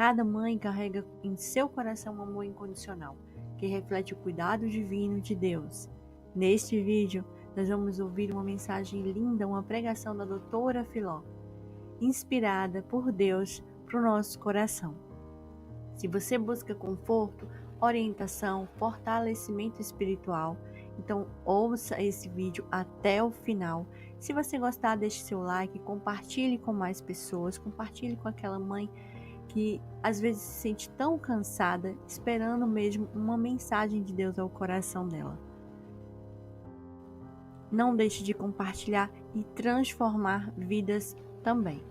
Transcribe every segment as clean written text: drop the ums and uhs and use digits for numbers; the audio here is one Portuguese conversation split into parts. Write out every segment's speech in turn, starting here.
Cada mãe carrega em seu coração um amor incondicional, que reflete o cuidado divino de Deus. Neste vídeo, nós vamos ouvir uma mensagem linda, uma pregação da doutora Filó, inspirada por Deus para o nosso coração. Se você busca conforto, orientação, fortalecimento espiritual, então ouça esse vídeo até o final. Se você gostar, deixe seu like, compartilhe com mais pessoas, compartilhe com aquela mãe que às vezes se sente tão cansada, esperando mesmo uma mensagem de Deus ao coração dela. Não deixe de compartilhar e transformar vidas também.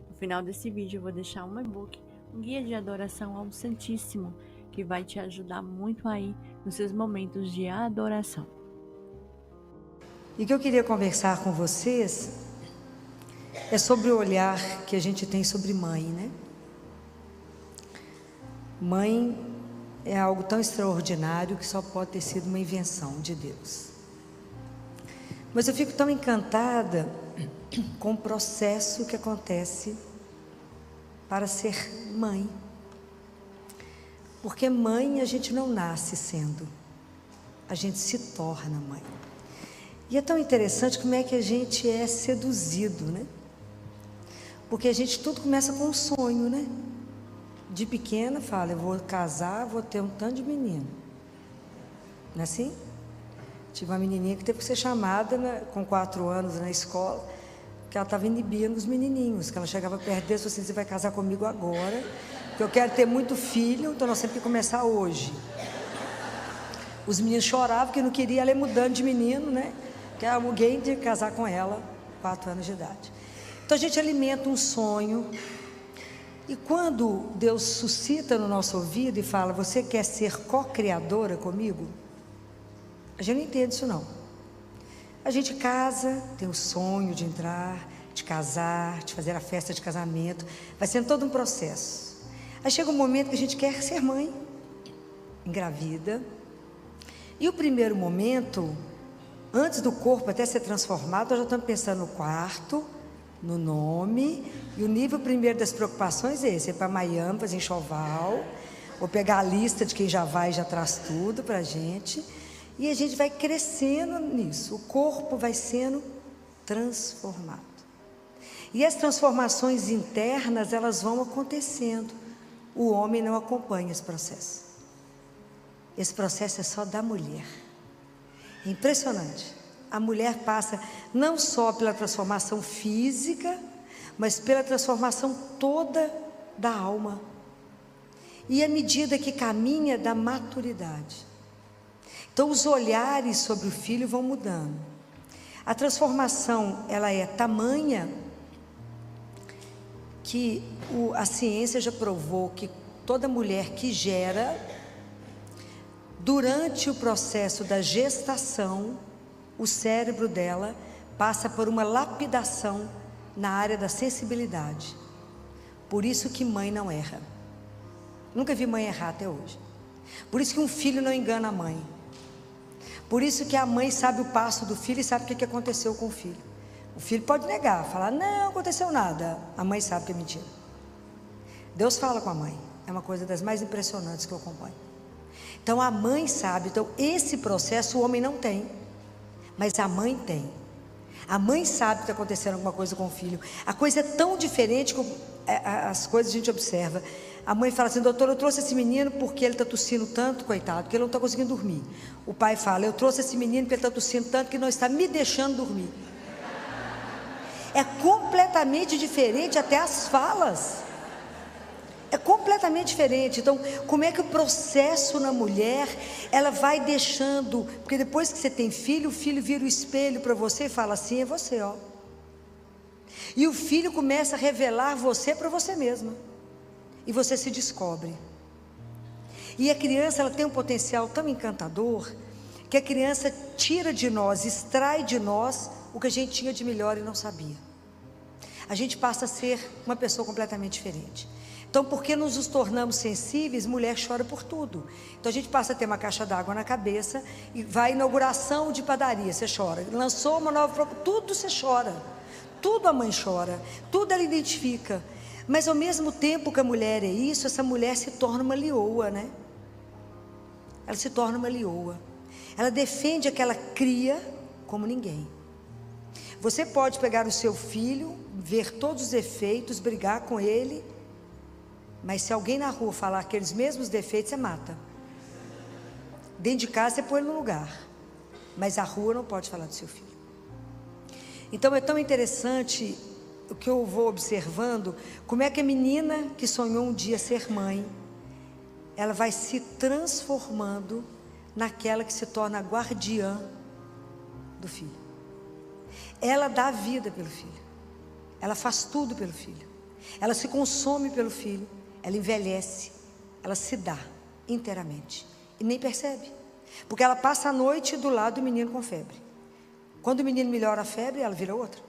No final desse vídeo eu vou deixar um e-book, um guia de adoração ao Santíssimo, que vai te ajudar muito aí nos seus momentos de adoração. E o que eu queria conversar com vocês é sobre o olhar que a gente tem sobre mãe, né? Mãe é algo tão extraordinário que só pode ter sido uma invenção de Deus. Mas eu fico tão encantada com o processo que acontece para ser mãe. Porque mãe a gente não nasce sendo, a gente se torna mãe. E é tão interessante como é que a gente é seduzido, né? Porque a gente tudo começa com um sonho, né? De pequena fala, eu vou casar, vou ter um tanto de menino. Não é assim? Tive uma menininha que teve que ser chamada com 4 anos na escola, que ela estava inibindo os menininhos, que ela chegava perto deles e falou assim, você vai casar comigo agora, porque eu quero ter muito filho, então nós temos que começar hoje. Os meninos choravam porque não queria ela ir mudando de menino, né? Que alguém tinha que casar com ela, 4 anos de idade. Então a gente alimenta um sonho, e quando Deus suscita no nosso ouvido e fala, você quer ser co-criadora comigo? A gente não entende isso não. A gente casa, tem o sonho de entrar, de casar, de fazer a festa de casamento, vai sendo todo um processo. Aí chega um momento que a gente quer ser mãe, engravida, e o primeiro momento, antes do corpo até ser transformado, nós já estamos pensando no quarto, no nome, e o nível primeiro das preocupações é esse, é para Miami, fazer enxoval, ou pegar a lista de quem já vai e já traz tudo para a gente, e a gente vai crescendo nisso, o corpo vai sendo transformado. E as transformações internas, elas vão acontecendo, o homem não acompanha esse processo. Esse processo é só da mulher. É impressionante. A mulher passa não só pela transformação física, mas pela transformação toda da alma. E à medida que caminha da maturidade. Então os olhares sobre o filho vão mudando. A transformação, ela é tamanha que a ciência já provou que toda mulher que gera, durante o processo da gestação, o cérebro dela passa por uma lapidação na área da sensibilidade. Por isso que mãe não erra. Nunca vi mãe errar até hoje. Por isso que um filho não engana a mãe. Por isso que a mãe sabe o passo do filho e sabe o que aconteceu com o filho. O filho pode negar, falar, não aconteceu nada. A mãe sabe que é mentira. Deus fala com a mãe. É uma coisa das mais impressionantes que eu acompanho. Então a mãe sabe. Então esse processo o homem não tem, mas a mãe tem. A mãe sabe que está acontecendo alguma coisa com o filho. A coisa é tão diferente que as coisas a gente observa. A mãe fala assim, doutor, eu trouxe esse menino porque ele está tossindo tanto, coitado, porque ele não está conseguindo dormir. O pai fala, eu trouxe esse menino porque ele está tossindo tanto que não está me deixando dormir. É completamente diferente até as falas. É completamente diferente. Então, como é que o processo na mulher, ela vai deixando, porque depois que você tem filho, o filho vira o espelho para você e fala assim, é você, ó. E o filho começa a revelar você para você mesma. E você se descobre. E a criança, ela tem um potencial tão encantador, que a criança tira de nós, extrai de nós o que a gente tinha de melhor e não sabia. A gente passa a ser uma pessoa completamente diferente. Então, porque nos tornamos sensíveis, mulher chora por tudo. Então a gente passa a ter uma caixa d'água na cabeça, e vai à inauguração de padaria, você chora. Lançou uma nova, tudo você chora. Tudo a mãe chora, tudo ela identifica. Mas ao mesmo tempo que a mulher é isso, essa mulher se torna uma leoa, né? Ela se torna uma leoa. Ela defende aquela cria como ninguém. Você pode pegar o seu filho, ver todos os defeitos, brigar com ele, mas se alguém na rua falar aqueles mesmos defeitos, você mata. Dentro de casa você põe ele no lugar, mas a rua não pode falar do seu filho. Então é tão interessante o que eu vou observando, como é que a menina que sonhou um dia ser mãe, ela vai se transformando naquela que se torna a guardiã do filho. Ela dá a vida pelo filho, ela faz tudo pelo filho, ela se consome pelo filho, ela envelhece, ela se dá inteiramente e nem percebe, porque ela passa a noite do lado do menino com febre. Quando o menino melhora a febre, ela vira outra.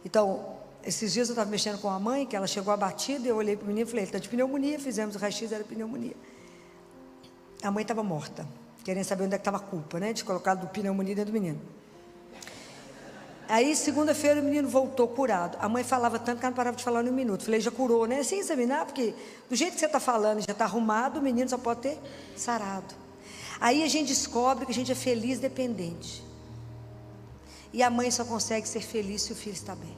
Então, esses dias eu estava mexendo com a mãe, que ela chegou abatida, eu olhei para o menino e falei, ele está de pneumonia, fizemos o raio-x, era pneumonia. A mãe estava morta, querendo saber onde é que estava a culpa, né, de colocar do pneumonia dentro do menino. Aí, segunda-feira, o menino voltou curado. A mãe falava tanto que ela não parava de falar em um minuto. Falei, já curou, né? Sem examinar, porque do jeito que você está falando, já está arrumado, o menino só pode ter sarado. Aí a gente descobre que a gente é feliz dependente. E a mãe só consegue ser feliz se o filho está bem.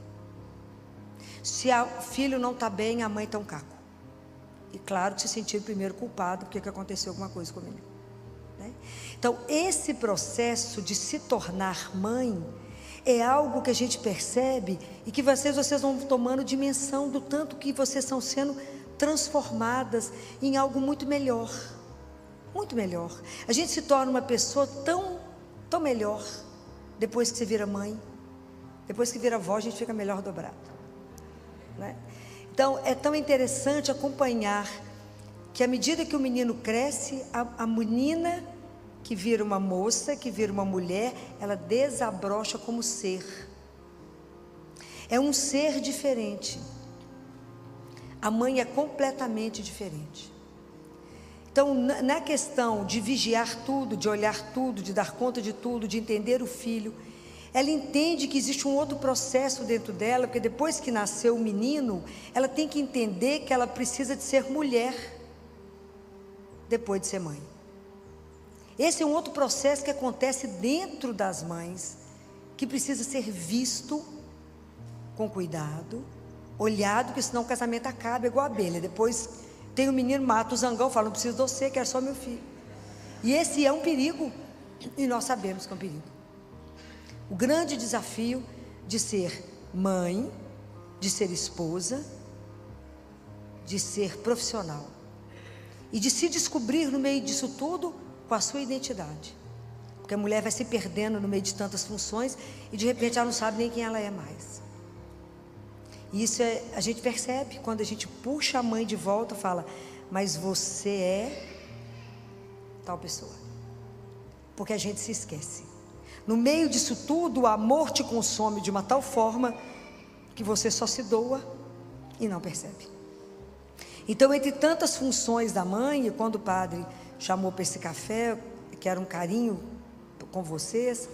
Se o filho não está bem, a mãe está um caco. E claro que se sentir o primeiro culpado, porque que aconteceu alguma coisa com o menino, né? Então, esse processo de se tornar mãe é algo que a gente percebe e que vocês vão tomando dimensão do tanto que vocês estão sendo transformadas em algo muito melhor. Muito melhor. A gente se torna uma pessoa tão melhor depois que você vira mãe. Depois que vira avó, a gente fica melhor dobrado, né? Então, é tão interessante acompanhar que à medida que o menino cresce, a menina que vira uma moça, que vira uma mulher, ela desabrocha como ser. É um ser diferente. A mãe é completamente diferente. Então, na questão de vigiar tudo, de olhar tudo, de dar conta de tudo, de entender o filho, ela entende que existe um outro processo dentro dela, porque depois que nasceu o menino, ela tem que entender que ela precisa de ser mulher, depois de ser mãe. Esse é um outro processo que acontece dentro das mães, que precisa ser visto com cuidado, olhado, porque senão o casamento acaba igual a abelha. Depois tem o menino, mata o zangão, fala, não preciso de você, quero só meu filho. E esse é um perigo, e nós sabemos que é um perigo. O grande desafio de ser mãe, de ser esposa, de ser profissional, e de se descobrir no meio disso tudo, com a sua identidade, porque a mulher vai se perdendo no meio de tantas funções e de repente ela não sabe nem quem ela é mais. E isso a gente percebe quando a gente puxa a mãe de volta, fala, mas você é tal pessoa, porque a gente se esquece. No meio disso tudo, o amor te consome de uma tal forma que você só se doa e não percebe. Então, entre tantas funções da mãe, e quando o padre chamou para esse café, que era um carinho com vocês,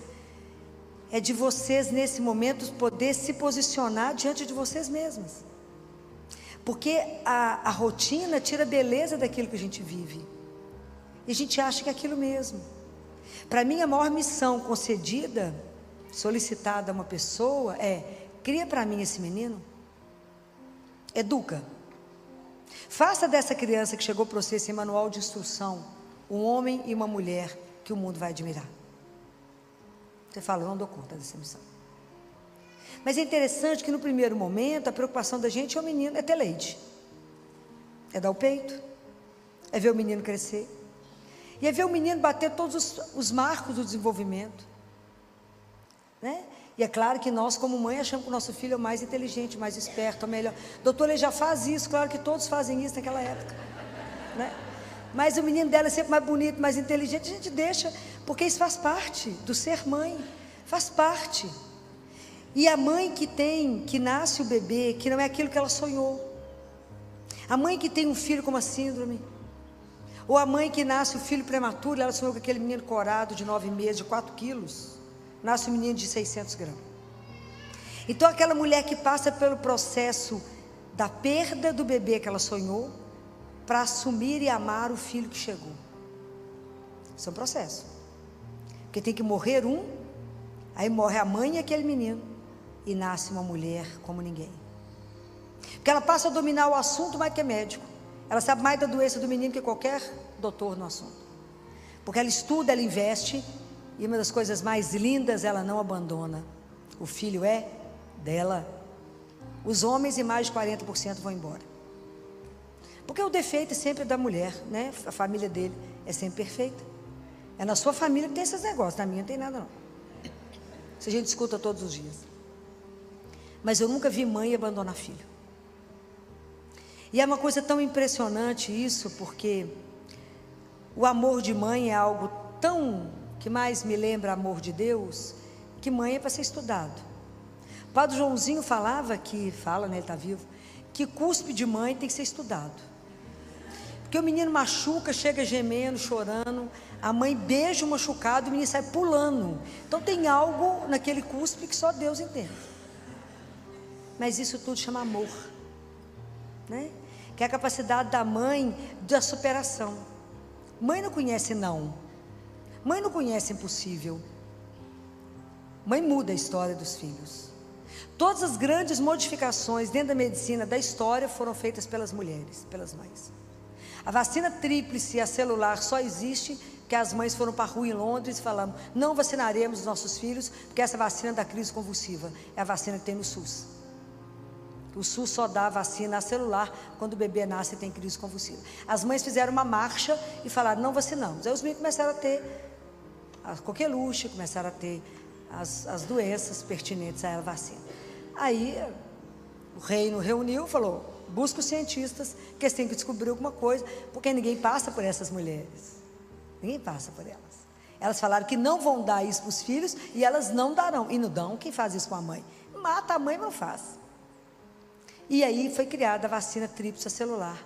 é de vocês nesse momento poder se posicionar diante de vocês mesmas, porque a rotina tira a beleza daquilo que a gente vive, e a gente acha que é aquilo mesmo. Para mim, a maior missão concedida, solicitada a uma pessoa é, cria para mim esse menino, educa. Faça dessa criança que chegou para você esse manual de instrução, um homem e uma mulher que o mundo vai admirar. Você fala, eu não dou conta dessa missão. Mas é interessante que no primeiro momento, a preocupação da gente é o menino, é ter leite. É dar o peito, é ver o menino crescer, e é ver o menino bater todos os marcos do desenvolvimento, né? E é claro que nós, como mãe, achamos que o nosso filho é o mais inteligente, mais esperto, o melhor. Doutor, ele já faz isso, claro que todos fazem isso naquela época, né? Mas o menino dela é sempre mais bonito, mais inteligente, a gente deixa, porque isso faz parte do ser mãe, faz parte. E a mãe que nasce o bebê, que não é aquilo que ela sonhou. A mãe que tem um filho com uma síndrome, ou a mãe que nasce o filho prematuro, ela sonhou com aquele menino corado de 9 meses, de 4 quilos, nasce um menino de 600 gramas. Então aquela mulher que passa pelo processo da perda do bebê que ela sonhou para assumir e amar o filho que chegou. Isso é um processo. Porque tem que morrer um, aí morre a mãe e aquele menino, e nasce uma mulher como ninguém. Porque ela passa a dominar o assunto mais que médico. Ela sabe mais da doença do menino que qualquer doutor no assunto. Porque ela estuda, ela investe, e uma das coisas mais lindas, ela não abandona. O filho é dela. Os homens, e mais de 40% vão embora. Porque o defeito é sempre da mulher, né? A família dele é sempre perfeita. É na sua família que tem esses negócios, na minha não tem nada não. Isso a gente escuta todos os dias. Mas eu nunca vi mãe abandonar filho. E é uma coisa tão impressionante isso, porque o amor de mãe é algo tão, que mais me lembra amor de Deus, que mãe é para ser estudado. O Padre Joãozinho falava que, fala, né, ele está vivo, que cuspe de mãe tem que ser estudado. Porque o menino machuca, chega gemendo, chorando, a mãe beija o machucado, o menino sai pulando. Então tem algo naquele cuspe que só Deus entende. Mas isso tudo chama amor, né? Que é a capacidade da mãe da superação. Mãe não conhece não. Mãe não conhece impossível. Mãe muda a história dos filhos. Todas as grandes modificações dentro da medicina da história foram feitas pelas mulheres, pelas mães. A vacina tríplice e a celular só existe porque as mães foram para a rua em Londres e falaram: não vacinaremos os nossos filhos porque essa vacina da crise convulsiva é a vacina que tem no SUS. O SUS só dá a vacina a celular quando o bebê nasce e tem crise convulsiva. As mães fizeram uma marcha e falaram: não vacinamos. Aí os meninos começaram a ter a coqueluche, começaram a ter as doenças pertinentes à vacina. Aí o reino reuniu e falou: busca os cientistas, que eles têm que descobrir alguma coisa, porque ninguém passa por essas mulheres. Ninguém passa por elas. Elas falaram que não vão dar isso para os filhos e elas não darão. E não dão, quem faz isso com a mãe? Mata a mãe, mas não faz. E aí foi criada a vacina tríplice celular,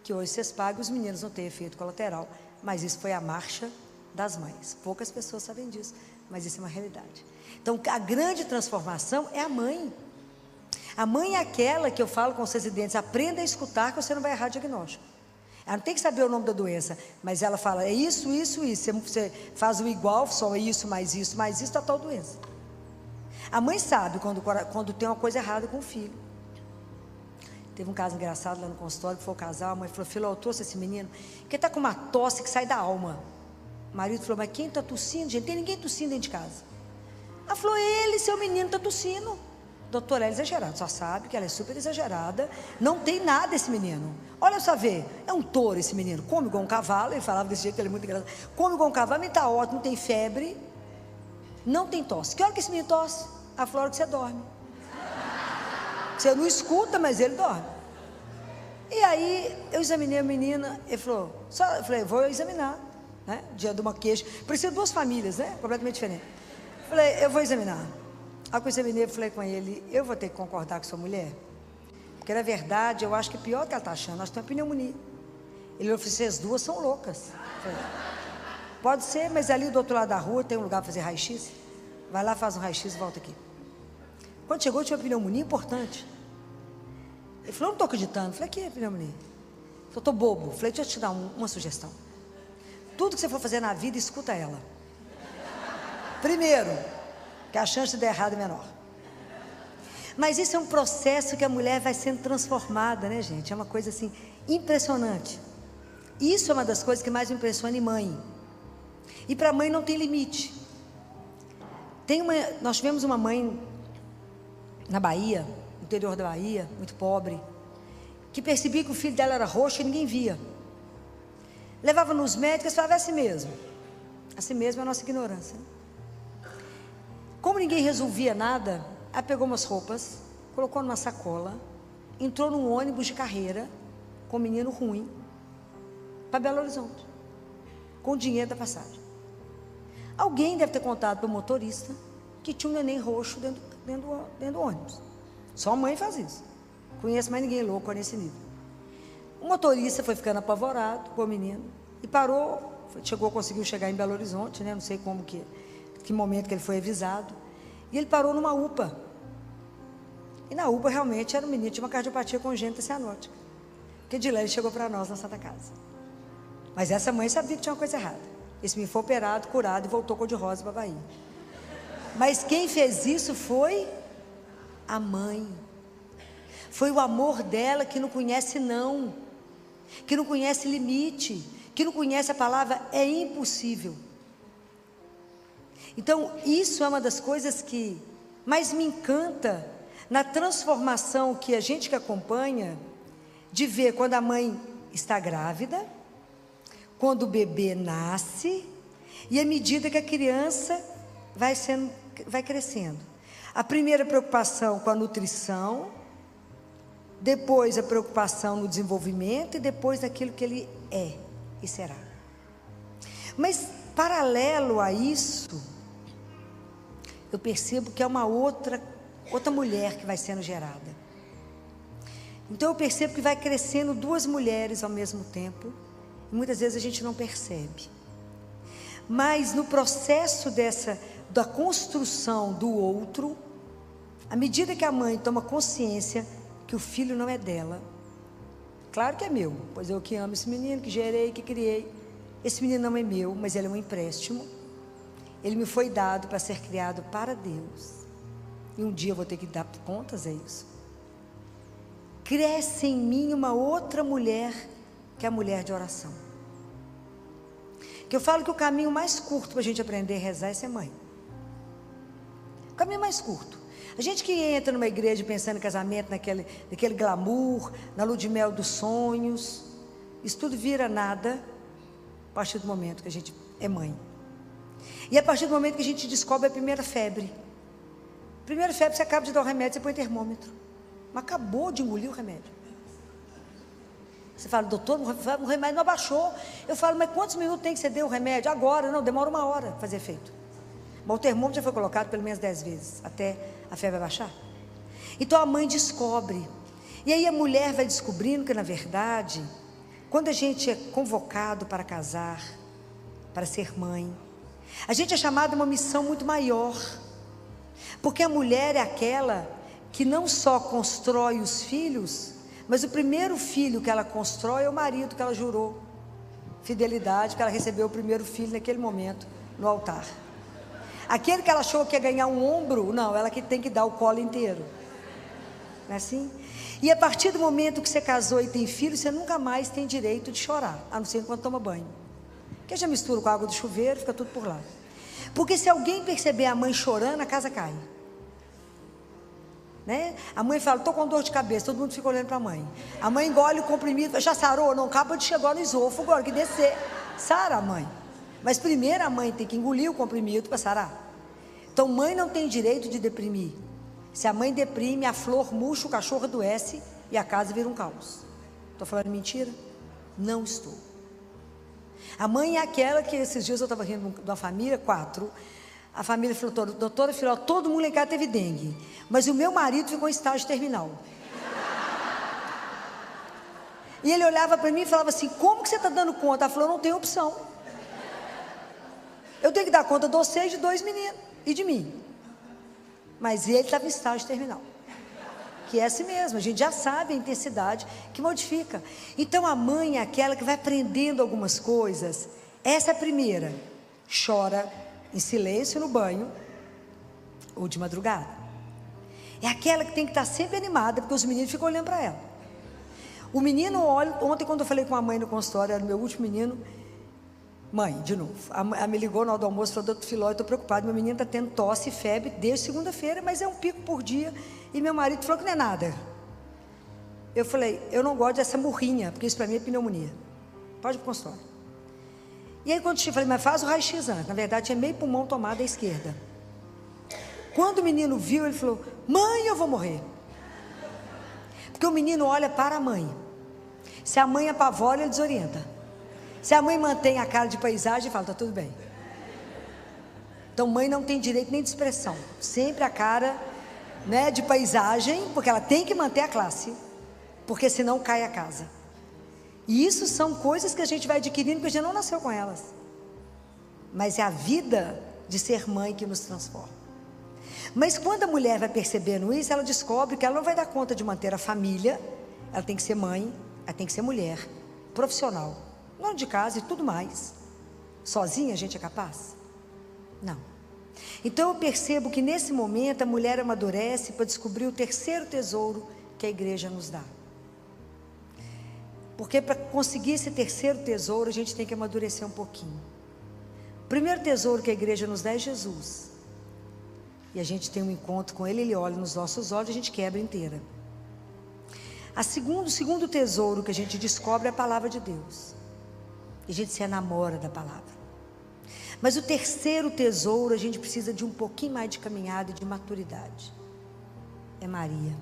que hoje vocês pagam, os meninos não têm efeito colateral, mas isso foi a marcha das mães. Poucas pessoas sabem disso, mas isso é uma realidade. Então a grande transformação é a mãe. A mãe é aquela que eu falo com os residentes: aprenda a escutar que você não vai errar diagnóstico. Ela não tem que saber o nome da doença, mas ela fala: é isso, isso, isso. Você faz o igual, só isso, mais isso, está tal doença. A mãe sabe quando tem uma coisa errada com o filho. Teve um caso engraçado lá no consultório, que foi o casal, a mãe falou: filho, eu trouxe esse menino, que está com uma tosse que sai da alma. O marido falou: mas quem está tossindo, gente? Tem ninguém tossindo dentro de casa. Ela falou: ele, seu menino, está tossindo. Doutora, ela é exagerada, só sabe que ela é super exagerada, não tem nada esse menino. Olha só, vê, é um touro esse menino, come igual um cavalo, ele falava desse jeito, ele é muito engraçado, come igual um cavalo, mas está ótimo, não tem febre, não tem tosse. Que hora que esse menino tosse? A hora que você dorme. Você não escuta, mas ele dorme. E aí, eu examinei a menina, ele falou, eu falei: vou examinar, né? Dia de uma queixa, precisa de duas famílias, né? Completamente diferente. Falei: eu vou examinar. Aí eu examinei, falei com ele: eu vou ter que concordar com sua mulher, porque na verdade eu acho que é pior do que ela está achando, nós temos pneumonia. Ele falou: vocês duas são loucas. Falei: pode ser, mas ali do outro lado da rua tem um lugar para fazer raio-x, vai lá, faz um raio-x e volta aqui. Quando chegou, tinha uma pneumonia importante. Ele falou: eu não estou acreditando. Eu falei: que é pneumonia? Ele falou: estou bobo. Eu falei: deixa eu te dar uma sugestão. Tudo que você for fazer na vida, escuta ela. Primeiro, que a chance de dar errado é menor. Mas isso é um processo que a mulher vai sendo transformada, né, gente? É uma coisa assim, impressionante. Isso é uma das coisas que mais me impressiona em mãe. E para a mãe não tem limite. Nós tivemos uma mãe na Bahia, no interior da Bahia, muito pobre, que percebia que o filho dela era roxo e ninguém via. Levava nos médicos e falava: é assim mesmo. Assim mesmo é a nossa ignorância. Como ninguém resolvia nada, ela pegou umas roupas, colocou numa sacola, entrou num ônibus de carreira, com um menino ruim, para Belo Horizonte, com o dinheiro da passagem. Alguém deve ter contado para o motorista que tinha um neném roxo dentro do ônibus. Só a mãe faz isso. Conheço mais ninguém louco nesse nível. O motorista foi ficando apavorado com o menino e parou, conseguiu chegar em Belo Horizonte, né? Não sei que momento que ele foi avisado. E ele parou numa UPA. E na UPA realmente era um menino de uma cardiopatia congênita cianótica, que de lá ele chegou para nós na Santa Casa. Mas essa mãe sabia que tinha uma coisa errada. Esse menino foi operado, curado e voltou cor-de-rosa para a Bahia. Mas quem fez isso foi a mãe. Foi o amor dela, que não conhece não, que não conhece limite, que não conhece a palavra é impossível. Então isso é uma das coisas que mais me encanta na transformação que a gente que acompanha, de ver quando a mãe está grávida, quando o bebê nasce, e à medida que a criança vai crescendo. A primeira preocupação com a nutrição, depois a preocupação no desenvolvimento e depois naquilo que ele é e será. Mas paralelo a isso, eu percebo que é uma outra mulher que vai sendo gerada. Então eu percebo que vai crescendo duas mulheres ao mesmo tempo, e muitas vezes a gente não percebe. Mas no processo da construção do outro, à medida que a mãe toma consciência que o filho não é dela, claro que é meu, pois eu que amo esse menino, que gerei, que criei. Esse menino não é meu, mas ele é um empréstimo. Ele me foi dado para ser criado para Deus. E um dia eu vou ter que dar contas a isso. Cresce em mim uma outra mulher, que é a mulher de oração. Que eu falo que o caminho mais curto para a gente aprender a rezar é ser mãe. O caminho mais curto. A gente que entra numa igreja pensando em casamento, naquele glamour, na lua de mel dos sonhos, isso tudo vira nada a partir do momento que a gente é mãe. E a partir do momento que a gente descobre a primeira febre. Primeira febre, você acaba de dar o remédio, você põe termômetro. Mas acabou de engolir o remédio. Você fala, doutor, o remédio não abaixou. Eu falo, mas quantos minutos tem que você deu o remédio? Agora, não, demora 1 hora para fazer efeito. Mas o termômetro já foi colocado pelo menos 10 vezes, até a febre baixar. Então a mãe descobre. E aí a mulher vai descobrindo que, na verdade, quando a gente é convocado para casar, para ser mãe, a gente é chamado a uma missão muito maior. Porque a mulher é aquela que não só constrói os filhos, mas o primeiro filho que ela constrói é o marido que ela jurou fidelidade, que ela recebeu o primeiro filho naquele momento, no altar. Aquele que ela achou que ia ganhar um ombro, não, ela que tem que dar o colo inteiro. Não é assim? E a partir do momento que você casou e tem filho, você nunca mais tem direito de chorar, a não ser enquanto toma banho. Porque já mistura com a água do chuveiro, fica tudo por lá. Porque se alguém perceber a mãe chorando, a casa cai. Né? A mãe fala, estou com dor de cabeça, todo mundo fica olhando para a mãe. A mãe engole o comprimido, já sarou? Não, acaba de chegar no esôfago, agora que descer. Sara a mãe. Mas primeiro a mãe tem que engolir o comprimido para sarar. Então mãe não tem direito de deprimir. Se a mãe deprime, a flor murcha, o cachorro adoece e a casa vira um caos. Estou falando mentira? Não estou. A mãe é aquela que esses dias eu estava rindo de uma família, 4. A família falou, doutora Filó, todo mundo lá em casa teve dengue, mas o meu marido ficou em estágio terminal. E ele olhava para mim e falava assim, como que você está dando conta? Ela falou, não tem opção. Eu tenho que dar conta de vocês, de 2 meninos e de mim. Mas ele estava em estágio terminal. Que é assim mesmo, a gente já sabe a intensidade que modifica. Então a mãe é aquela que vai aprendendo algumas coisas. Essa é a primeira. Chora em silêncio no banho ou de madrugada. É aquela que tem que estar sempre animada, porque os meninos ficam olhando para ela. O menino olha, ontem quando eu falei com a mãe no consultório, era o meu último menino, mãe, de novo, ela me ligou na hora do almoço, falou, doutor Filó, eu estou preocupado, meu menino está tendo tosse e febre desde segunda-feira, mas é um pico por dia, e meu marido falou que não é nada. Eu falei, eu não gosto dessa murrinha, porque isso para mim é pneumonia, pode ir para o consultório. E aí quando eu falei, mas faz o raio-x antes, na verdade tinha meio pulmão tomado à esquerda. Quando o menino viu, ele falou, mãe, eu vou morrer. Porque o menino olha para a mãe, se a mãe apavora, ele desorienta. Se a mãe mantém a cara de paisagem, fala, está tudo bem. Então mãe não tem direito nem de expressão, sempre a cara, né, de paisagem, porque ela tem que manter a classe, porque senão cai a casa. E isso são coisas que a gente vai adquirindo, porque a gente não nasceu com elas. Mas é a vida de ser mãe que nos transforma. Mas quando a mulher vai percebendo isso, ela descobre que ela não vai dar conta de manter a família. Ela tem que ser mãe, ela tem que ser mulher, profissional, dona de casa e tudo mais. Sozinha a gente é capaz? Não. Então eu percebo que nesse momento a mulher amadurece para descobrir o terceiro tesouro que a igreja nos dá. Porque para conseguir esse terceiro tesouro a gente tem que amadurecer um pouquinho. O primeiro tesouro que a igreja nos dá é Jesus. E a gente tem um encontro com Ele, Ele olha nos nossos olhos e a gente quebra inteira. O segundo tesouro que a gente descobre é a palavra de Deus. E a gente se enamora da palavra. Mas o terceiro tesouro, a gente precisa de um pouquinho mais de caminhada e de maturidade. É Maria.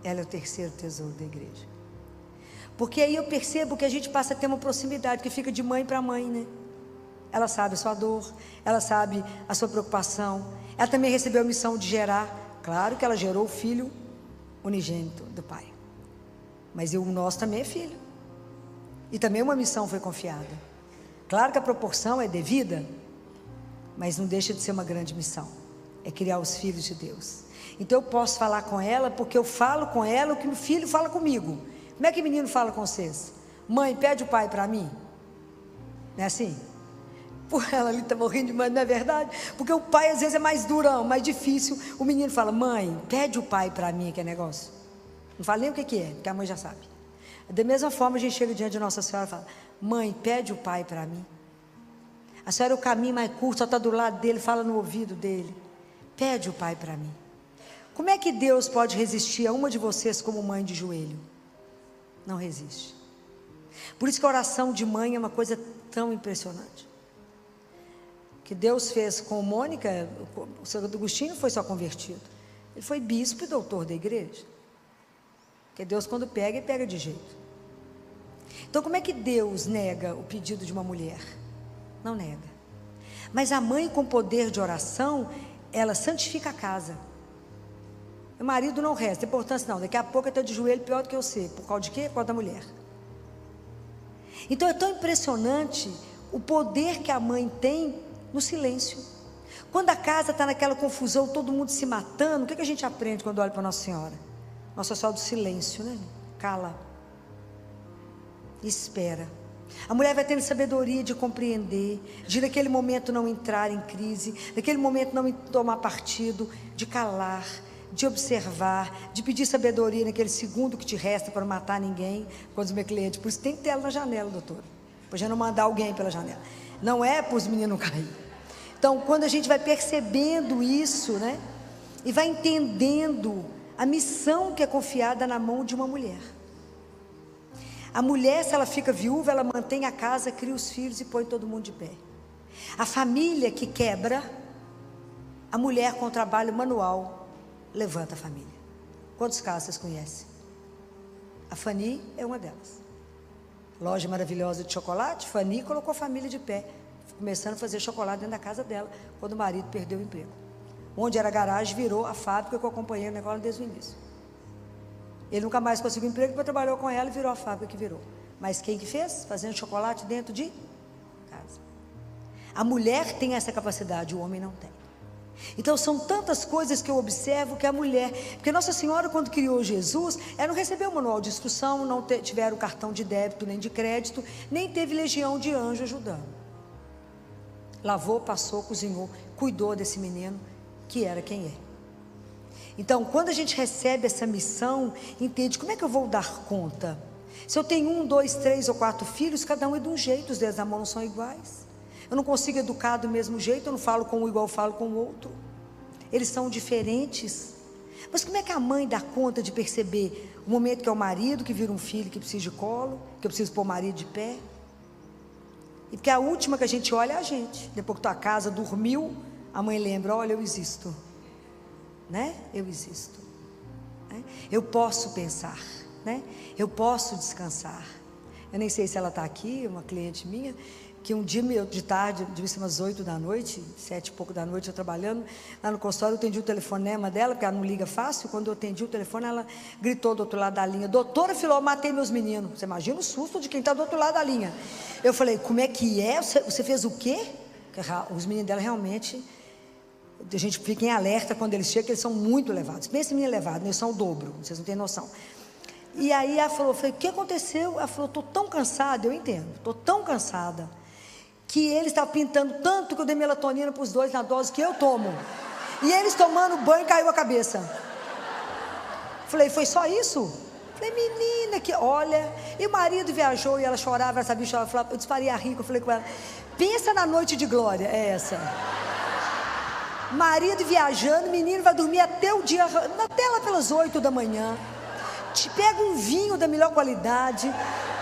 Ela é o terceiro tesouro da igreja. Porque aí eu percebo que a gente passa a ter uma proximidade, que fica de mãe para mãe, né? Ela sabe a sua dor, ela sabe a sua preocupação. Ela também recebeu a missão de gerar. Claro que ela gerou o filho unigênito do Pai. Mas o nosso também é filho. E também uma missão foi confiada. Claro que a proporção é devida, mas não deixa de ser uma grande missão. É criar os filhos de Deus. Então eu posso falar com ela, porque eu falo com ela o que o filho fala comigo. Como é que o menino fala com vocês? Mãe, pede o pai para mim. Não é assim? Por ela ali está morrendo demais, não é verdade? Porque o pai às vezes é mais durão, mais difícil. O menino fala, mãe, pede o pai para mim, que é negócio. Não fala nem o que é, porque a mãe já sabe. Da mesma forma a gente chega diante de Nossa Senhora e fala, mãe, pede o pai para mim. A senhora é o caminho mais curto, só está do lado dele, fala no ouvido dele. Pede o pai para mim. Como é que Deus pode resistir a uma de vocês como mãe de joelho? Não resiste. Por isso que a oração de mãe é uma coisa tão impressionante. Que Deus fez com Mônica, o São Agostinho foi só convertido. Ele foi bispo e doutor da igreja. Porque Deus quando pega, ele pega de jeito. Então como é que Deus nega o pedido de uma mulher? Não nega. Mas a mãe com poder de oração, ela santifica a casa. O marido não resta importância não, daqui a pouco ele está de joelho pior do que eu sei. Por causa de quê? Por causa da mulher. Então é tão impressionante o poder que a mãe tem no silêncio. Quando a casa está naquela confusão, todo mundo se matando, o que a gente aprende quando olha para Nossa Senhora? Nossa Senhora do silêncio, né? Cala. Espera. A mulher vai tendo sabedoria de compreender, de naquele momento não entrar em crise, naquele momento não tomar partido, de calar, de observar, de pedir sabedoria naquele segundo que te resta para não matar ninguém. Quando os meus clientes, por isso tem que ter ela na janela, doutora, para já não mandar alguém pela janela. Não é para os meninos não caírem. Então, quando a gente vai percebendo isso, né, e vai entendendo a missão que é confiada na mão de uma mulher. A mulher, se ela fica viúva, ela mantém a casa, cria os filhos e põe todo mundo de pé. A família que quebra, a mulher com trabalho manual levanta a família. Quantos casos vocês conhecem? A Fanny é uma delas. Loja maravilhosa de chocolate, Fanny colocou a família de pé, começando a fazer chocolate dentro da casa dela, quando o marido perdeu o emprego. Onde era a garagem, virou a fábrica que eu acompanhei o negócio desde o início. Ele nunca mais conseguiu emprego, depois trabalhou com ela e virou a fábrica que virou. Mas quem que fez? Fazendo chocolate dentro de casa. A mulher tem essa capacidade, o homem não tem. Então são tantas coisas que eu observo que a mulher, porque Nossa Senhora quando criou Jesus, ela não recebeu o manual de instrução, não tiveram cartão de débito nem de crédito, nem teve legião de anjo ajudando. Lavou, passou, cozinhou, cuidou desse menino que era quem é. Então quando a gente recebe essa missão, entende como é que eu vou dar conta? Se eu tenho 1, 2, 3 ou 4 filhos, cada um é de um jeito, os dedos da mão não são iguais. Eu não consigo educar do mesmo jeito, eu não falo com um igual eu falo com o outro. Eles são diferentes. Mas como é que a mãe dá conta de perceber o momento que é o marido que vira um filho que precisa de colo, que eu preciso pôr o marido de pé? E porque a última que a gente olha é a gente. Depois que tua casa dormiu, a mãe lembra, olha, eu existo. Né? Eu existo. Né? Eu posso pensar. Né? Eu posso descansar. Eu nem sei se ela está aqui, uma cliente minha, que um dia de tarde, devia ser umas 8 da noite, 7 e pouco da noite, eu trabalhando lá no consultório, eu atendi o telefonema dela, porque ela não liga fácil. Quando eu atendi o telefone, ela gritou do outro lado da linha, doutora Filó, matei meus meninos. Você imagina o susto de quem está do outro lado da linha. Eu falei, como é que é? Você fez o quê? Os meninos dela realmente A gente fica em alerta quando eles chegam, que eles são muito elevados. Pensa em mim elevado, eles são o dobro, vocês não têm noção. E aí ela falou, eu falei, o que aconteceu? Ela falou, estou tão cansada, eu entendo, estou tão cansada, que eles estavam pintando tanto que eu dei melatonina para os dois na dose que eu tomo. E eles tomando banho, caiu a cabeça. Falei, foi só isso? Falei, menina, que olha. E o marido viajou e ela chorava, ela sabia chorar. Eu disparei a rir, eu falei com ela, pensa na noite de glória, é essa. Marido viajando, menino vai dormir até o dia, até lá pelas 8 da manhã. Te pega um vinho da melhor qualidade,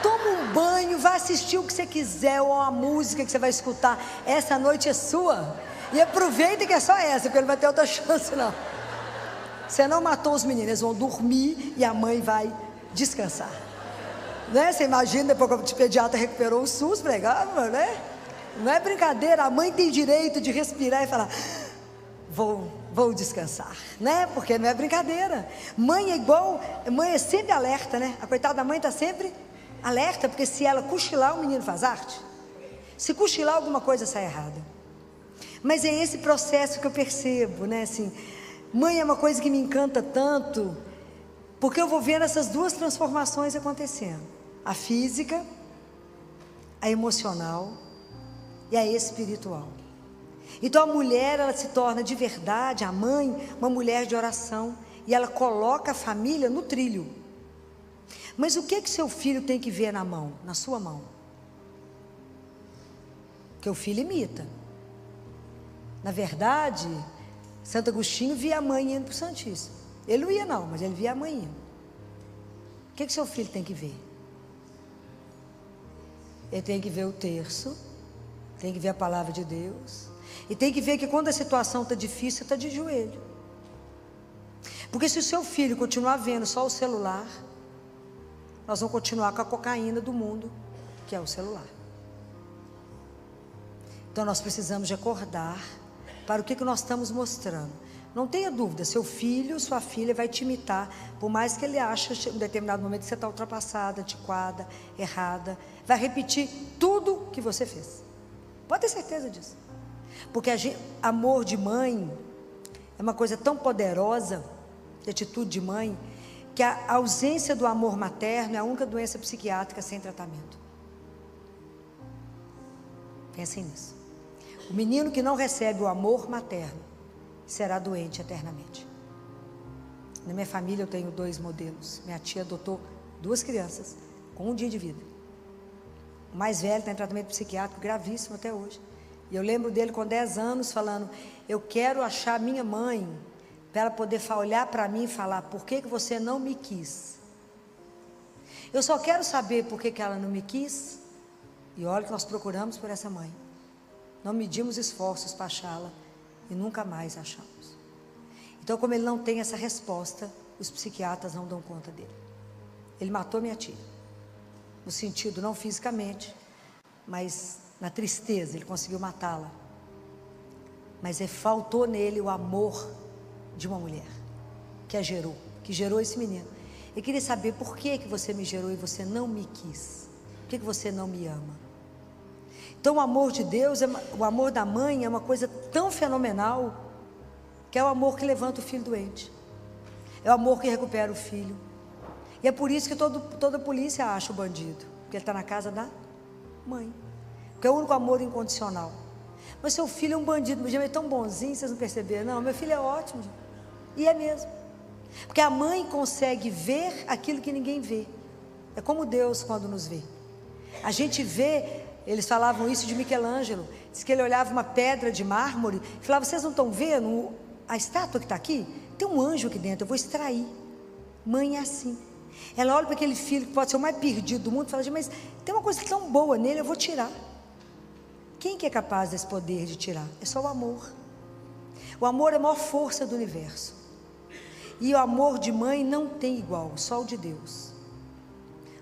toma um banho, vai assistir o que você quiser, ou a música que você vai escutar. Essa noite é sua. E aproveita que é só essa, porque não vai ter outra chance não. Você não matou os meninos, eles vão dormir e a mãe vai descansar. Né? Você imagina, depois que o pediatra recuperou o SUS, pregava, né? Não é brincadeira, a mãe tem direito de respirar e falar, vou descansar, né? Porque não é brincadeira. Mãe é igual, mãe é sempre alerta, né? A coitada da mãe está sempre alerta, porque se ela cochilar, o menino faz arte. Se cochilar, alguma coisa sai errada. Mas é esse processo que eu percebo, né? Assim, mãe é uma coisa que me encanta tanto, porque eu vou vendo essas duas transformações acontecendo: a física, a emocional e a espiritual. Então a mulher, ela se torna de verdade, a mãe, uma mulher de oração, e ela coloca a família no trilho. Mas o que seu filho tem que ver na mão, na sua mão? Que o filho imita. Na verdade, Santo Agostinho via a mãe indo para o Santíssimo. Ele não ia não, mas ele via a mãe indo. O que seu filho tem que ver? Ele tem que ver o terço, tem que ver a palavra de Deus, e tem que ver que quando a situação está difícil, está de joelho. Porque se o seu filho continuar vendo só o celular, nós vamos continuar com a cocaína do mundo, que é o celular. Então nós precisamos de acordar para o que nós estamos mostrando. Não tenha dúvida, seu filho, sua filha vai te imitar, por mais que ele ache em um determinado momento que você está ultrapassada, antiquada, errada, vai repetir tudo que você fez. Pode ter certeza disso. Porque amor de mãe é uma coisa tão poderosa, de atitude de mãe, que a ausência do amor materno é a única doença psiquiátrica sem tratamento. Pensem nisso. O menino que não recebe o amor materno será doente eternamente. Na minha família eu tenho 2 modelos. Minha tia adotou 2 crianças com 1 dia de vida. O mais velho está em tratamento psiquiátrico gravíssimo até hoje. E eu lembro dele com 10 anos falando, eu quero achar minha mãe para ela poder olhar para mim e falar, por que você não me quis? Eu só quero saber por que ela não me quis. E olha que nós procuramos por essa mãe. Não medimos esforços para achá-la e nunca mais achamos. Então, como ele não tem essa resposta, os psiquiatras não dão conta dele. Ele matou minha tia, no sentido não fisicamente, mas na tristeza, ele conseguiu matá-la. Mas faltou nele o amor de uma mulher que gerou esse menino. Eu queria saber por que você me gerou e você não me quis. Por que você não me ama? Então o amor de Deus, o amor da mãe é uma coisa tão fenomenal, que é o amor que levanta o filho doente, é o amor que recupera o filho. E é por isso que toda polícia acha o bandido, porque ele está na casa da mãe, porque é o único amor incondicional. Mas seu filho é um bandido, mas ele é tão bonzinho, vocês não perceberam? Não, meu filho é ótimo, e é mesmo, porque a mãe consegue ver aquilo que ninguém vê. É como Deus quando nos vê. A gente vê. Eles falavam isso de Michelangelo. Diz que ele olhava uma pedra de mármore e falava, vocês não estão vendo a estátua que está aqui? Tem um anjo aqui dentro, eu vou extrair. Mãe é assim. Ela olha para aquele filho que pode ser o mais perdido do mundo e fala, mas tem uma coisa tão boa nele, eu vou tirar. Quem que é capaz desse poder de tirar? É só o amor. O amor é a maior força do universo. E o amor de mãe não tem igual, só o de Deus.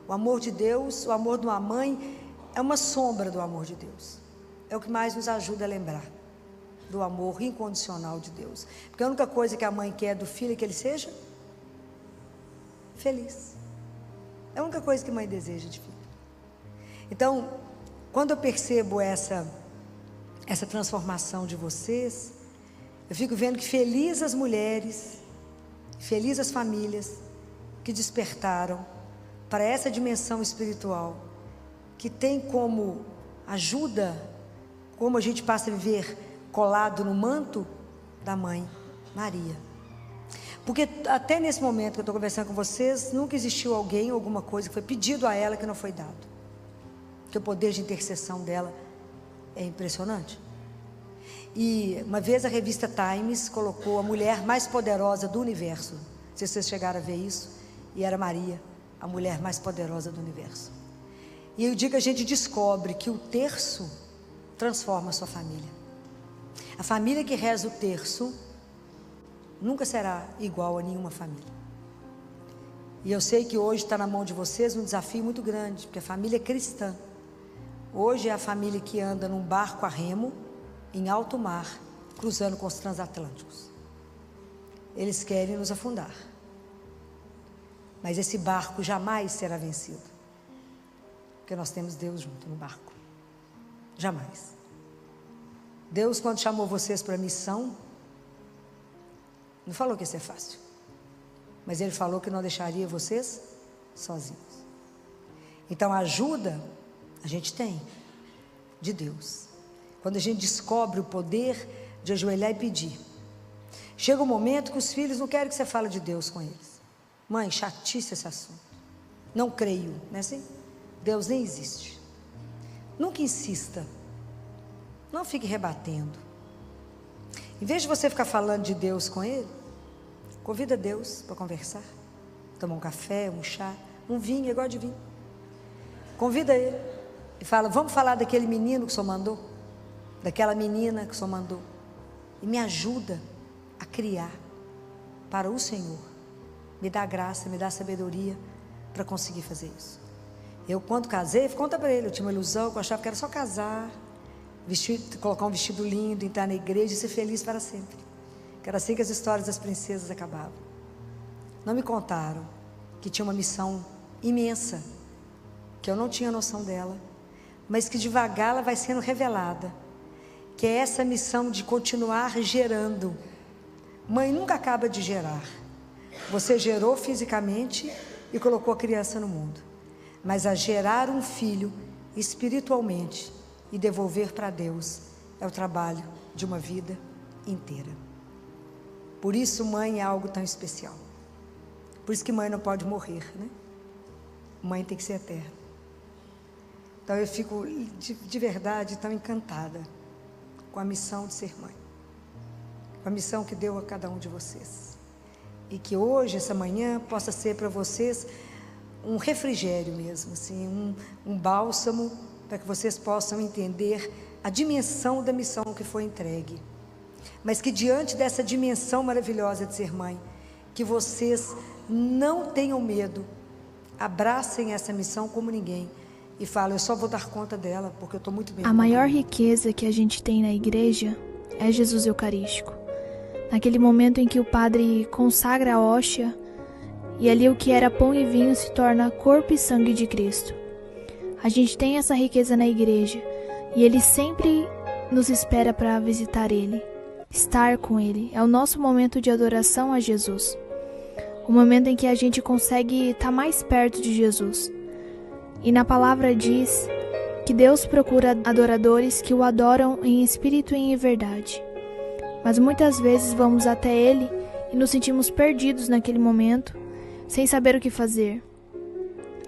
O amor de Deus, o amor de uma mãe é uma sombra do amor de Deus. É o que mais nos ajuda a lembrar do amor incondicional de Deus. Porque a única coisa que a mãe quer do filho é que ele seja feliz. É a única coisa que a mãe deseja de filho. Então, quando eu percebo essa transformação de vocês, Eu fico vendo que feliz as mulheres, feliz as famílias que despertaram para essa dimensão espiritual, que tem como ajuda, como a gente passa a viver colado no manto da mãe, Maria. Porque até nesse momento que eu estou conversando com vocês, nunca existiu alguém, alguma coisa que foi pedido a ela que não foi dado. Porque o poder de intercessão dela é impressionante. E uma vez a revista Times colocou a mulher mais poderosa do universo. Não sei se vocês chegaram a ver isso. E era Maria, a mulher mais poderosa do universo. E o dia que a gente descobre que o terço transforma a sua família. A família que reza o terço nunca será igual a nenhuma família. E eu sei que hoje está na mão de vocês um desafio muito grande, porque a família é cristã. Hoje é a família que anda num barco a remo, em alto mar, cruzando com os transatlânticos. Eles querem nos afundar. Mas esse barco jamais será vencido. Porque nós temos Deus junto no barco. Jamais. Deus, quando chamou vocês para a missão, não falou que isso é fácil. Mas Ele falou que não deixaria vocês sozinhos. Então a ajuda a gente tem de Deus. Quando a gente descobre o poder de ajoelhar e pedir. Chega um momento que os filhos não querem que você fale de Deus com eles. Mãe, chatice esse assunto. Não creio, não é assim? Deus nem existe. Nunca insista. Não fique rebatendo. Em vez de você ficar falando de Deus com ele, convida Deus para conversar. Tomar um café, um chá, um vinho, igual de vinho. Convida ele e fala, vamos falar daquele menino que o Senhor mandou? Daquela menina que o Senhor mandou? E me ajuda a criar para o Senhor. Me dá graça, me dá sabedoria para conseguir fazer isso. Eu, quando casei, conta para ele, eu tinha uma ilusão, que eu achava que era só casar, colocar um vestido lindo, entrar na igreja e ser feliz para sempre. Que era assim que as histórias das princesas acabavam. Não me contaram que tinha uma missão imensa, que eu não tinha noção dela, mas que devagar ela vai sendo revelada, que é essa missão de continuar gerando. Mãe nunca acaba de gerar. Você gerou fisicamente e colocou a criança no mundo, mas a gerar um filho espiritualmente e devolver para Deus é o trabalho de uma vida inteira. Por isso mãe é algo tão especial. Por isso que mãe não pode morrer, né? Mãe tem que ser eterna. Então eu fico de verdade tão encantada com a missão de ser mãe, com a missão que deu a cada um de vocês, e que hoje, essa manhã, possa ser para vocês um refrigério mesmo, assim, um bálsamo, para que vocês possam entender a dimensão da missão que foi entregue, mas que diante dessa dimensão maravilhosa de ser mãe, que vocês não tenham medo, abracem essa missão como ninguém, e falem, eu só vou dar conta dela, porque eu estou muito bem. A maior riqueza que a gente tem na igreja é Jesus Eucarístico. Naquele momento em que o padre consagra a hóstia, e ali o que era pão e vinho se torna corpo e sangue de Cristo. A gente tem essa riqueza na igreja, e Ele sempre nos espera para visitar Ele, estar com Ele. É o nosso momento de adoração a Jesus. O momento em que a gente consegue estar mais perto de Jesus. E na palavra diz que Deus procura adoradores que o adoram em espírito e em verdade. Mas muitas vezes vamos até Ele e nos sentimos perdidos naquele momento, sem saber o que fazer.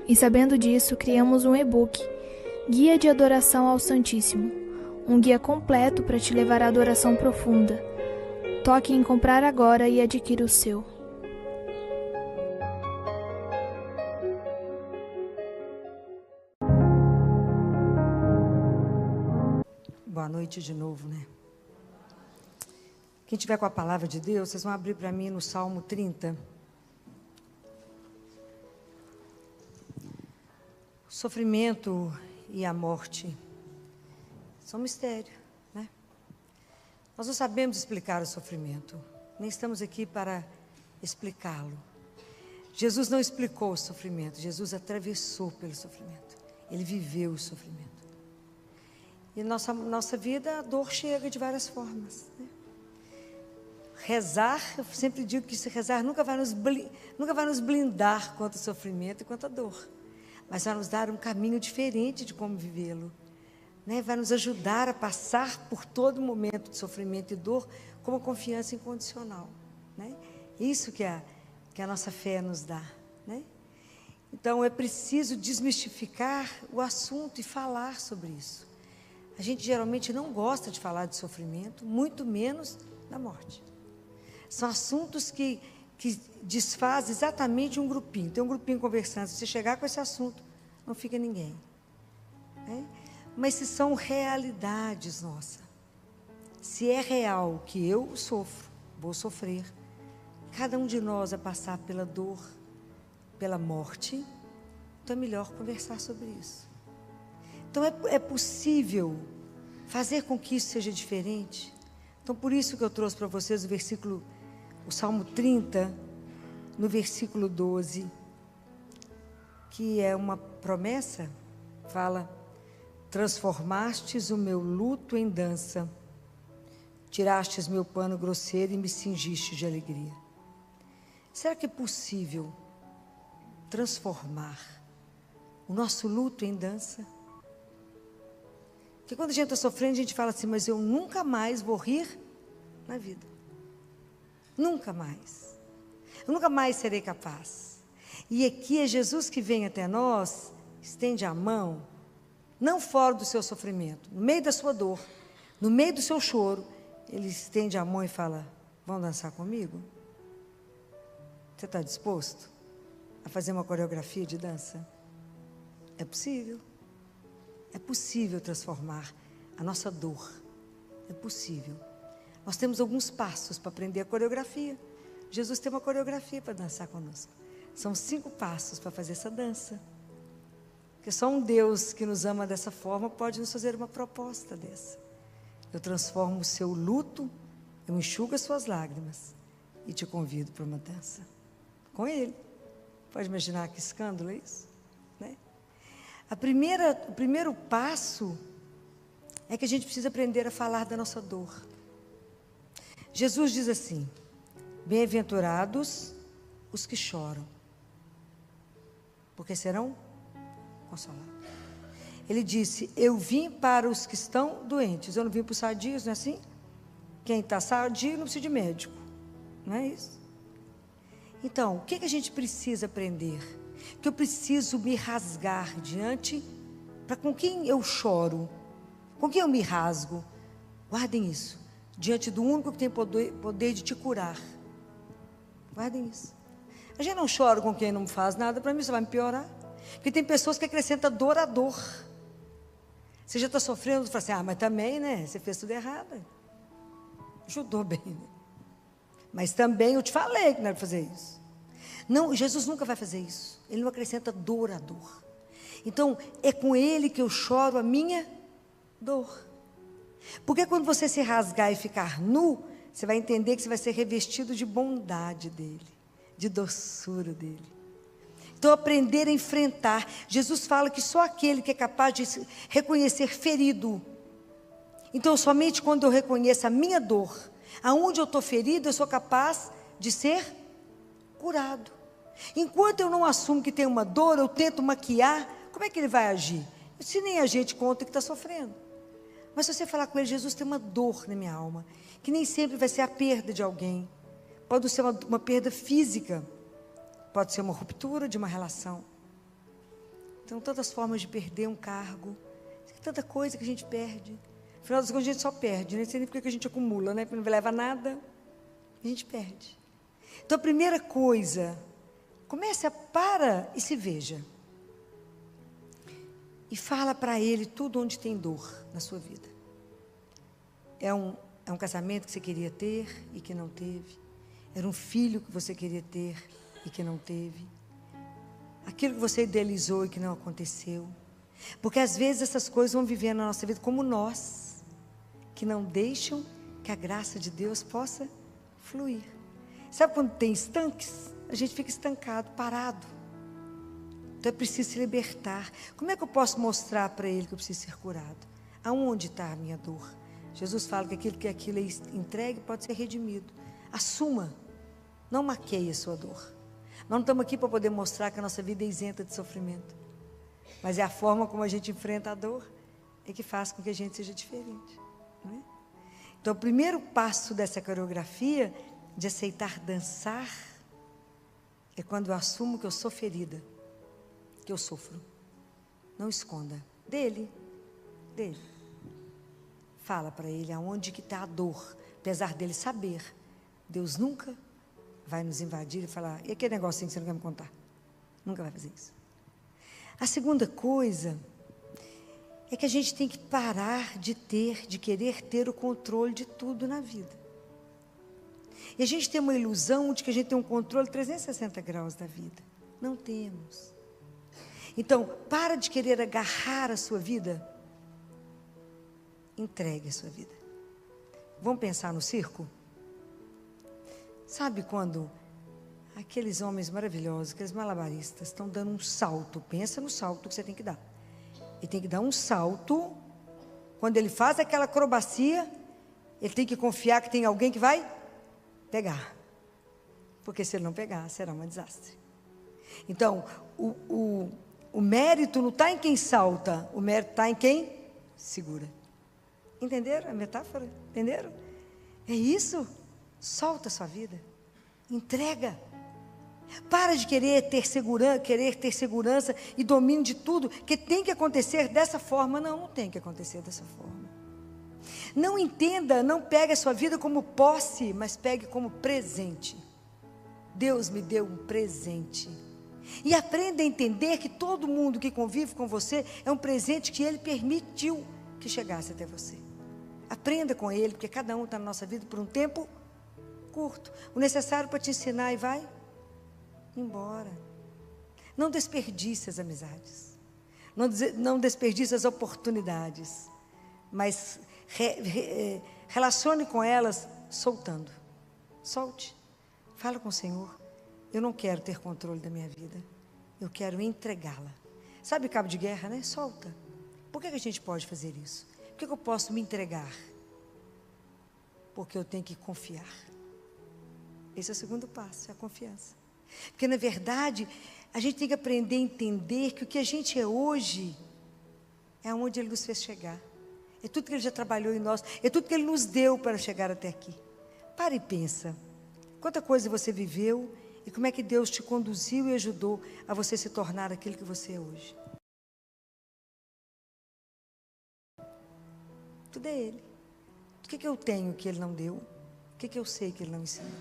E sabendo disso, criamos um e-book, Guia de Adoração ao Santíssimo, um guia completo para te levar à adoração profunda. Toque em comprar agora e adquira o seu. Boa noite de novo, né? Quem tiver com a palavra de Deus, vocês vão abrir para mim no Salmo 30. O sofrimento e a morte são um mistério, né? Nós não sabemos explicar o sofrimento, nem estamos aqui para explicá-lo. Jesus não explicou o sofrimento, Jesus atravessou pelo sofrimento, Ele viveu o sofrimento. E nossa vida, a dor chega de várias formas, né? rezar, eu sempre digo que se rezar nunca vai nos blindar contra o sofrimento e contra a dor, mas vai nos dar um caminho diferente de como vivê-lo, né? Vai nos ajudar a passar por todo momento de sofrimento e dor com uma confiança incondicional, né? Isso que a nossa fé nos dá, né? Então é preciso desmistificar o assunto e falar sobre isso. A gente geralmente não gosta de falar de sofrimento, muito menos da morte. São assuntos que desfazem exatamente um grupinho. Tem um grupinho conversando, se você chegar com esse assunto, não fica ninguém, né? Mas se são realidades nossas, se é real que eu sofro, vou sofrer, cada um de nós vai passar pela dor, pela morte, então é melhor conversar sobre isso. Então é possível fazer com que isso seja diferente. Então por isso que eu trouxe para vocês o Salmo 30, no versículo 12, que é uma promessa, fala: transformastes o meu luto em dança, tirastes meu pano grosseiro e me cingiste de alegria. Será que é possível transformar o nosso luto em dança? Porque quando a gente está sofrendo, a gente fala assim: mas eu nunca mais vou rir na vida. Nunca mais. Eu nunca mais serei capaz. E aqui é Jesus que vem até nós, estende a mão, não fora do seu sofrimento, no meio da sua dor, no meio do seu choro, Ele estende a mão e fala: vão dançar comigo? Você está disposto a fazer uma coreografia de dança? É possível. É possível transformar a nossa dor. É possível. Nós temos alguns passos para aprender a coreografia. Jesus tem uma coreografia para dançar conosco. São 5 passos para fazer essa dança. Porque só um Deus que nos ama dessa forma pode nos fazer uma proposta dessa. Eu transformo o seu luto, eu enxugo as suas lágrimas e te convido para uma dança com Ele. Pode imaginar que escândalo é isso, né? O primeiro passo é que a gente precisa aprender a falar da nossa dor. Jesus diz assim: bem-aventurados os que choram, porque serão consolados. Ele disse: eu vim para os que estão doentes, eu não vim para os sadios, não é assim? Quem está sadio não precisa de médico, não é isso? Então, o que a gente precisa aprender? Que eu preciso me rasgar diante, para com quem eu choro, com quem eu me rasgo. Guardem isso, diante do único que tem poder de te curar. Guardem isso. A gente não chora com quem não faz nada para mim, você vai me piorar. Porque tem pessoas que acrescentam dor à dor. Você já está sofrendo, você fala assim: ah, mas também, né, você fez tudo errado. Ajudou bem, né? Mas também eu te falei que não era para fazer isso. Não, Jesus nunca vai fazer isso. Ele não acrescenta dor à dor. Então, é com Ele que eu choro a minha dor. Porque quando você se rasgar e ficar nu, você vai entender que você vai ser revestido de bondade dEle, de doçura dEle. Então, aprender a enfrentar. Jesus fala que só aquele que é capaz de se reconhecer ferido. Então, somente quando eu reconheço a minha dor, aonde eu estou ferido, eu sou capaz de ser curado. Enquanto eu não assumo que tem uma dor, eu tento maquiar, como é que ele vai agir? Se nem a gente conta que está sofrendo. Mas se você falar com ele: Jesus, tem uma dor na minha alma, que nem sempre vai ser a perda de alguém. Pode ser uma perda física, pode ser uma ruptura de uma relação. Então, tantas formas de perder um cargo, tanta coisa que a gente perde. Afinal das contas, a gente só perde, não sei nem porque que a gente acumula, né? Porque não leva a nada, a gente perde. Então, a primeira coisa, comece a para e se veja. E fala para Ele tudo onde tem dor na sua vida. É um casamento que você queria ter e que não teve. Era um filho que você queria ter e que não teve. Aquilo que você idealizou e que não aconteceu. Porque às vezes essas coisas vão vivendo na nossa vida como nós, que não deixam que a graça de Deus possa fluir. Sabe quando tem estanques? A gente fica estancado, parado. Então é preciso se libertar. Como é que eu posso mostrar para Ele que eu preciso ser curado? Aonde está a minha dor? Jesus fala que aquilo é entregue pode ser redimido. Assuma, não maqueie a sua dor. Nós não estamos aqui para poder mostrar que a nossa vida é isenta de sofrimento. Mas é a forma como a gente enfrenta a dor é que faz com que a gente seja diferente. Não é? Então, o primeiro passo dessa coreografia de aceitar dançar é quando eu assumo que eu sou ferida, que eu sofro. Não esconda. Dele. Fala para ele aonde que está a dor. Apesar dele saber, Deus nunca vai nos invadir e falar, e aquele negocinho que você não quer me contar? Nunca vai fazer isso. A segunda coisa é que a gente tem que parar de querer ter o controle de tudo na vida. E a gente tem uma ilusão de que a gente tem um controle 360 graus da vida. Não temos. Então, para de querer agarrar a sua vida. Entregue a sua vida. Vamos pensar no circo? Sabe quando aqueles homens maravilhosos, aqueles malabaristas, estão dando um salto? Pensa no salto que você tem que dar. Ele tem que dar um salto. Quando ele faz aquela acrobacia, ele tem que confiar que tem alguém que vai pegar. Porque se ele não pegar, será um desastre. Então, o mérito não está em quem salta, o mérito está em quem segura. Entenderam a metáfora? Entenderam? É isso. Solta a sua vida. Entrega. Para de querer ter segurança e domínio de tudo, que tem que acontecer dessa forma. Não tem que acontecer dessa forma. Não entenda, não pegue a sua vida como posse, mas pegue como presente. Deus me deu um presente. E aprenda a entender que todo mundo que convive com você é um presente que Ele permitiu que chegasse até você. Aprenda com Ele, porque cada um está na nossa vida por um tempo curto. O necessário para te ensinar e vai embora. Não desperdice as amizades. Não desperdice as oportunidades. Mas relacione com elas soltando. Solte. Fala com o Senhor. Eu não quero ter controle da minha vida. Eu quero entregá-la. Sabe cabo de guerra, né? Solta. Por que a gente pode fazer isso? Por que eu posso me entregar? Porque eu tenho que confiar. Esse é o segundo passo, é a confiança. Porque, na verdade, a gente tem que aprender a entender que o que a gente é hoje é onde Ele nos fez chegar. É tudo que Ele já trabalhou em nós. É tudo que Ele nos deu para chegar até aqui. Para e pensa. Quanta coisa você viveu e como é que Deus te conduziu e ajudou a você se tornar aquilo que você é hoje. Tudo é Ele. O que eu tenho que Ele não deu? O que eu sei que Ele não ensinou?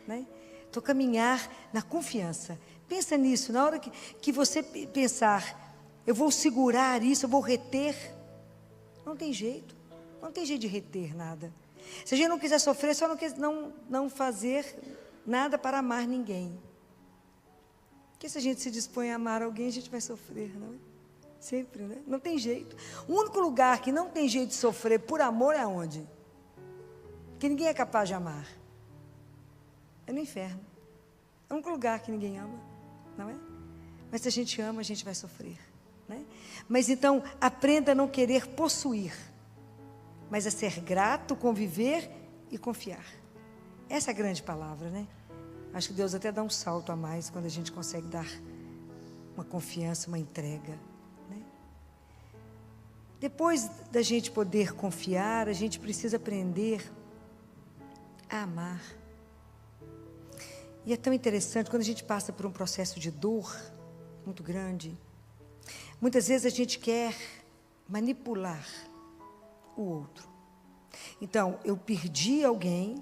Né? Então, caminhar na confiança. Pensa nisso, na hora que você pensar, eu vou segurar isso, eu vou reter. Não tem jeito. Não tem jeito de reter nada. Se a gente não quiser sofrer, só não fazer nada para amar ninguém. Porque se a gente se dispõe a amar alguém, a gente vai sofrer, não é? Sempre, né? Não tem jeito. O único lugar que não tem jeito de sofrer por amor é onde? Que ninguém é capaz de amar. É no inferno. É o único lugar que ninguém ama, não é? Mas se a gente ama, a gente vai sofrer, né? Mas então, aprenda a não querer possuir, mas a ser grato, conviver e confiar. Essa é a grande palavra, né? Acho que Deus até dá um salto a mais quando a gente consegue dar uma confiança, uma entrega, né? Depois da gente poder confiar, a gente precisa aprender a amar. E é tão interessante, quando a gente passa por um processo de dor muito grande, muitas vezes a gente quer manipular o outro. Então, eu perdi alguém,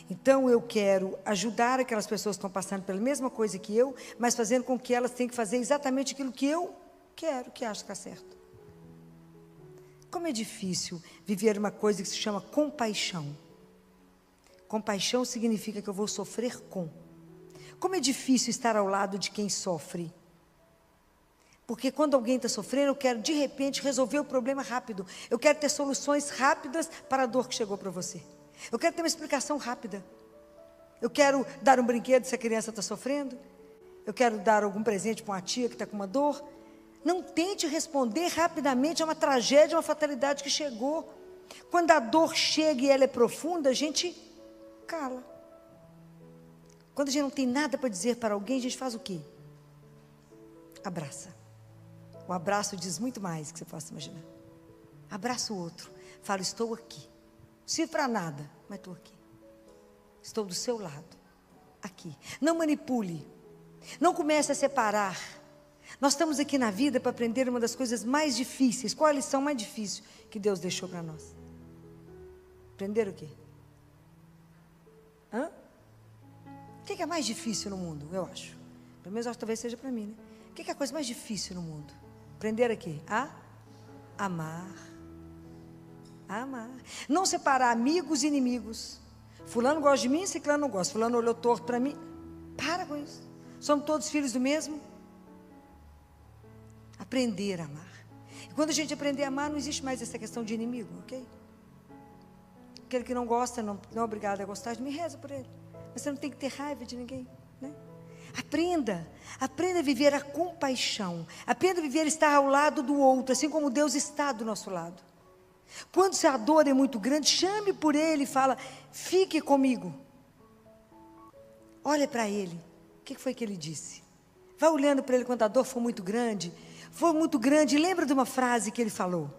então eu quero ajudar aquelas pessoas que estão passando pela mesma coisa que eu, mas fazendo com que elas tenham que fazer exatamente aquilo que eu quero, que acho que está certo. Como é difícil viver uma coisa que se chama compaixão. Compaixão significa que eu vou sofrer com. Como é difícil estar ao lado de quem sofre. Porque quando alguém está sofrendo, eu quero de repente resolver o problema rápido. Eu quero ter soluções rápidas para a dor que chegou para você. Eu quero ter uma explicação rápida. Eu quero dar um brinquedo se a criança está sofrendo. Eu quero dar algum presente para uma tia que está com uma dor. Não tente responder rapidamente a uma tragédia, uma fatalidade que chegou. Quando a dor chega e ela é profunda, a gente cala. Quando a gente não tem nada para dizer para alguém, a gente faz o quê? Abraça. O abraço diz muito mais do que você possa imaginar. Abraça o outro. Fala, estou aqui. Não sirvo para nada, mas estou aqui. Estou do seu lado. Aqui. Não manipule. Não comece a separar. Nós estamos aqui na vida para aprender uma das coisas mais difíceis. Qual a lição mais difícil que Deus deixou para nós? Aprender o quê? O que é mais difícil no mundo, eu acho? Pelo menos talvez seja para mim, né? O que é a coisa mais difícil no mundo? Aprender a quê? A amar. A amar. Não separar amigos e inimigos. Fulano gosta de mim, ciclano não gosta. Fulano olhou torto para mim. Para com isso. Somos todos filhos do mesmo. Aprender a amar. E quando a gente aprender a amar, não existe mais essa questão de inimigo, ok? Aquele que não gosta, não é obrigado a gostar de mim, reza por ele. Mas você não tem que ter raiva de ninguém, né? Aprenda a viver a compaixão. Aprenda a viver estar ao lado do outro, assim como Deus está do nosso lado. Quando a dor é muito grande, chame por ele e fala, fique comigo. Olha para ele, o que foi que ele disse? Vai olhando para ele quando a dor for muito grande, lembra de uma frase que ele falou.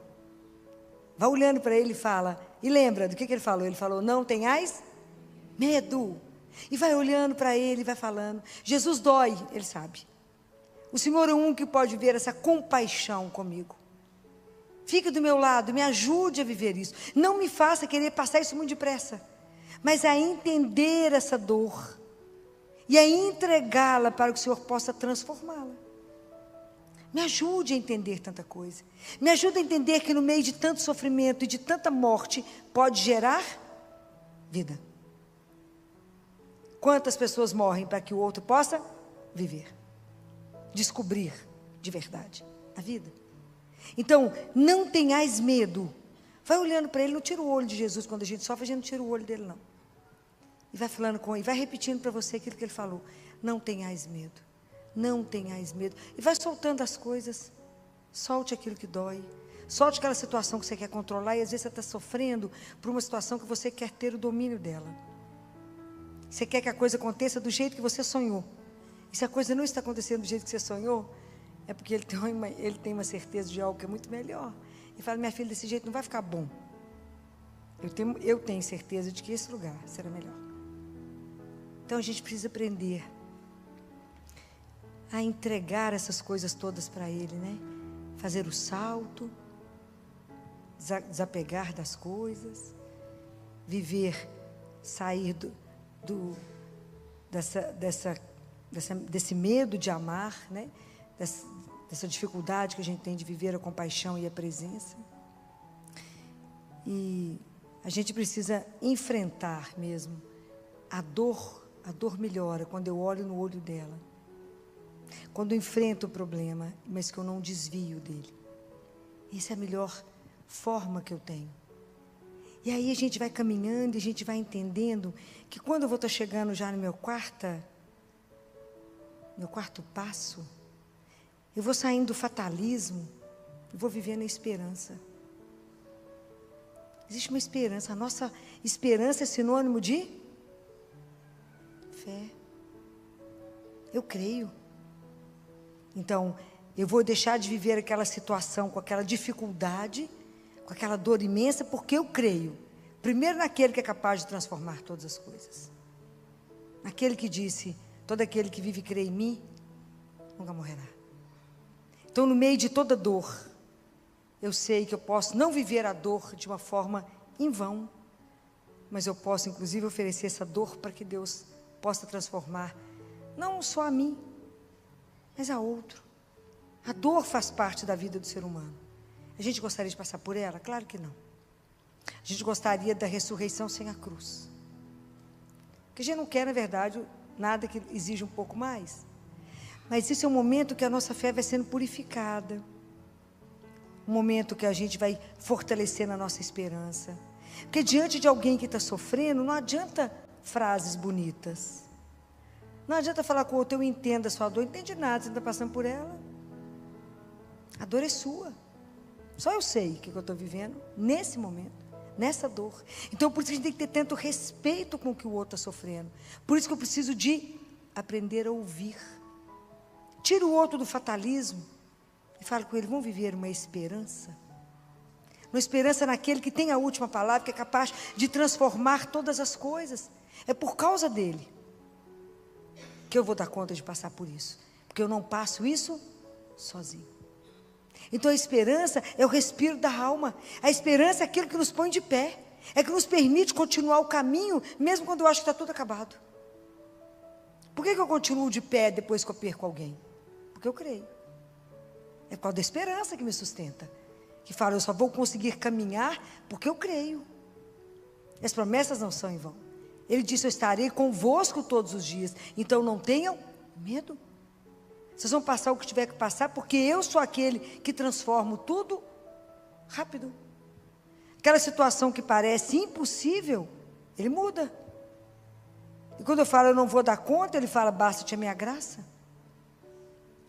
Vai olhando para ele e fala, e lembra do que ele falou? Ele falou, não tenhais medo. E vai olhando para ele e vai falando. Jesus dói, ele sabe. O Senhor é um que pode ver essa compaixão comigo. Fique do meu lado, me ajude a viver isso. Não me faça querer passar isso muito depressa, mas a entender essa dor e a entregá-la para que o Senhor possa transformá-la. Me ajude a entender tanta coisa. Me ajude a entender que no meio de tanto sofrimento e de tanta morte pode gerar vida. Quantas pessoas morrem para que o outro possa viver, descobrir de verdade a vida? Então, não tenhais medo. Vai olhando para ele, não tira o olho de Jesus. Quando a gente sofre, a gente não tira o olho dele, não. E vai falando com ele, vai repetindo para você aquilo que ele falou. Não tenhais medo, não tenhais medo. E vai soltando as coisas. Solte aquilo que dói. Solte aquela situação que você quer controlar. E às vezes você está sofrendo por uma situação que você quer ter o domínio dela. Você quer que a coisa aconteça do jeito que você sonhou. E se a coisa não está acontecendo do jeito que você sonhou, é porque ele tem uma certeza de algo que é muito melhor. E fala, minha filha, desse jeito não vai ficar bom. Eu tenho certeza de que esse lugar será melhor. Então a gente precisa aprender a entregar essas coisas todas para ele, né? Fazer o salto, desapegar das coisas, viver, sair desse medo de amar, né? Dessa dificuldade que a gente tem de viver a compaixão e a presença. E a gente precisa enfrentar mesmo a dor melhora quando eu olho no olho dela, quando eu enfrento o problema, mas que eu não desvio dele. Essa é a melhor forma que eu tenho. E aí a gente vai caminhando e a gente vai entendendo que quando eu vou estar chegando já no meu quarto passo, eu vou saindo do fatalismo e vou vivendo a esperança. Existe uma esperança. A nossa esperança é sinônimo de fé. Eu creio. Então, eu vou deixar de viver aquela situação com aquela dificuldade, com aquela dor imensa, porque eu creio. Primeiro naquele que é capaz de transformar todas as coisas. Naquele que disse, todo aquele que vive e crê em mim, nunca morrerá. Então, no meio de toda dor, eu sei que eu posso não viver a dor de uma forma em vão, mas eu posso, inclusive, oferecer essa dor para que Deus possa transformar, não só a mim, mas a outro. A dor faz parte da vida do ser humano. A gente gostaria de passar por ela? Claro que não. A gente gostaria da ressurreição sem a cruz. Porque a gente não quer, na verdade, nada que exija um pouco mais. Mas isso é um momento que a nossa fé vai sendo purificada. Um momento que a gente vai fortalecendo a nossa esperança. Porque diante de alguém que está sofrendo, não adianta frases bonitas. Não adianta falar com o outro, eu entendo a sua dor. Não entende nada, você não está passando por ela. A dor é sua. Só eu sei o que eu estou vivendo nesse momento. nessa dor. Então, por isso que a gente tem que ter tanto respeito com o que o outro está sofrendo. Por isso que eu preciso de aprender a ouvir. Tira o outro do fatalismo e fala com ele, vamos viver uma esperança. Uma esperança naquele que tem a última palavra, que é capaz de transformar todas as coisas. É por causa dele que eu vou dar conta de passar por isso. Porque eu não passo isso sozinho. Então a esperança é o respiro da alma. A esperança é aquilo que nos põe de pé. É que nos permite continuar o caminho, mesmo quando eu acho que está tudo acabado. Por que eu continuo de pé depois que eu perco alguém? Porque eu creio. É por causa da esperança que me sustenta. Que fala, eu só vou conseguir caminhar porque eu creio. As promessas não são em vão. Ele disse, eu estarei convosco todos os dias. Então não tenham medo. Vocês vão passar o que tiver que passar, porque eu sou aquele que transformo tudo rápido. Aquela situação que parece impossível, ele muda. E quando eu falo, eu não vou dar conta, ele fala, basta-te a minha graça.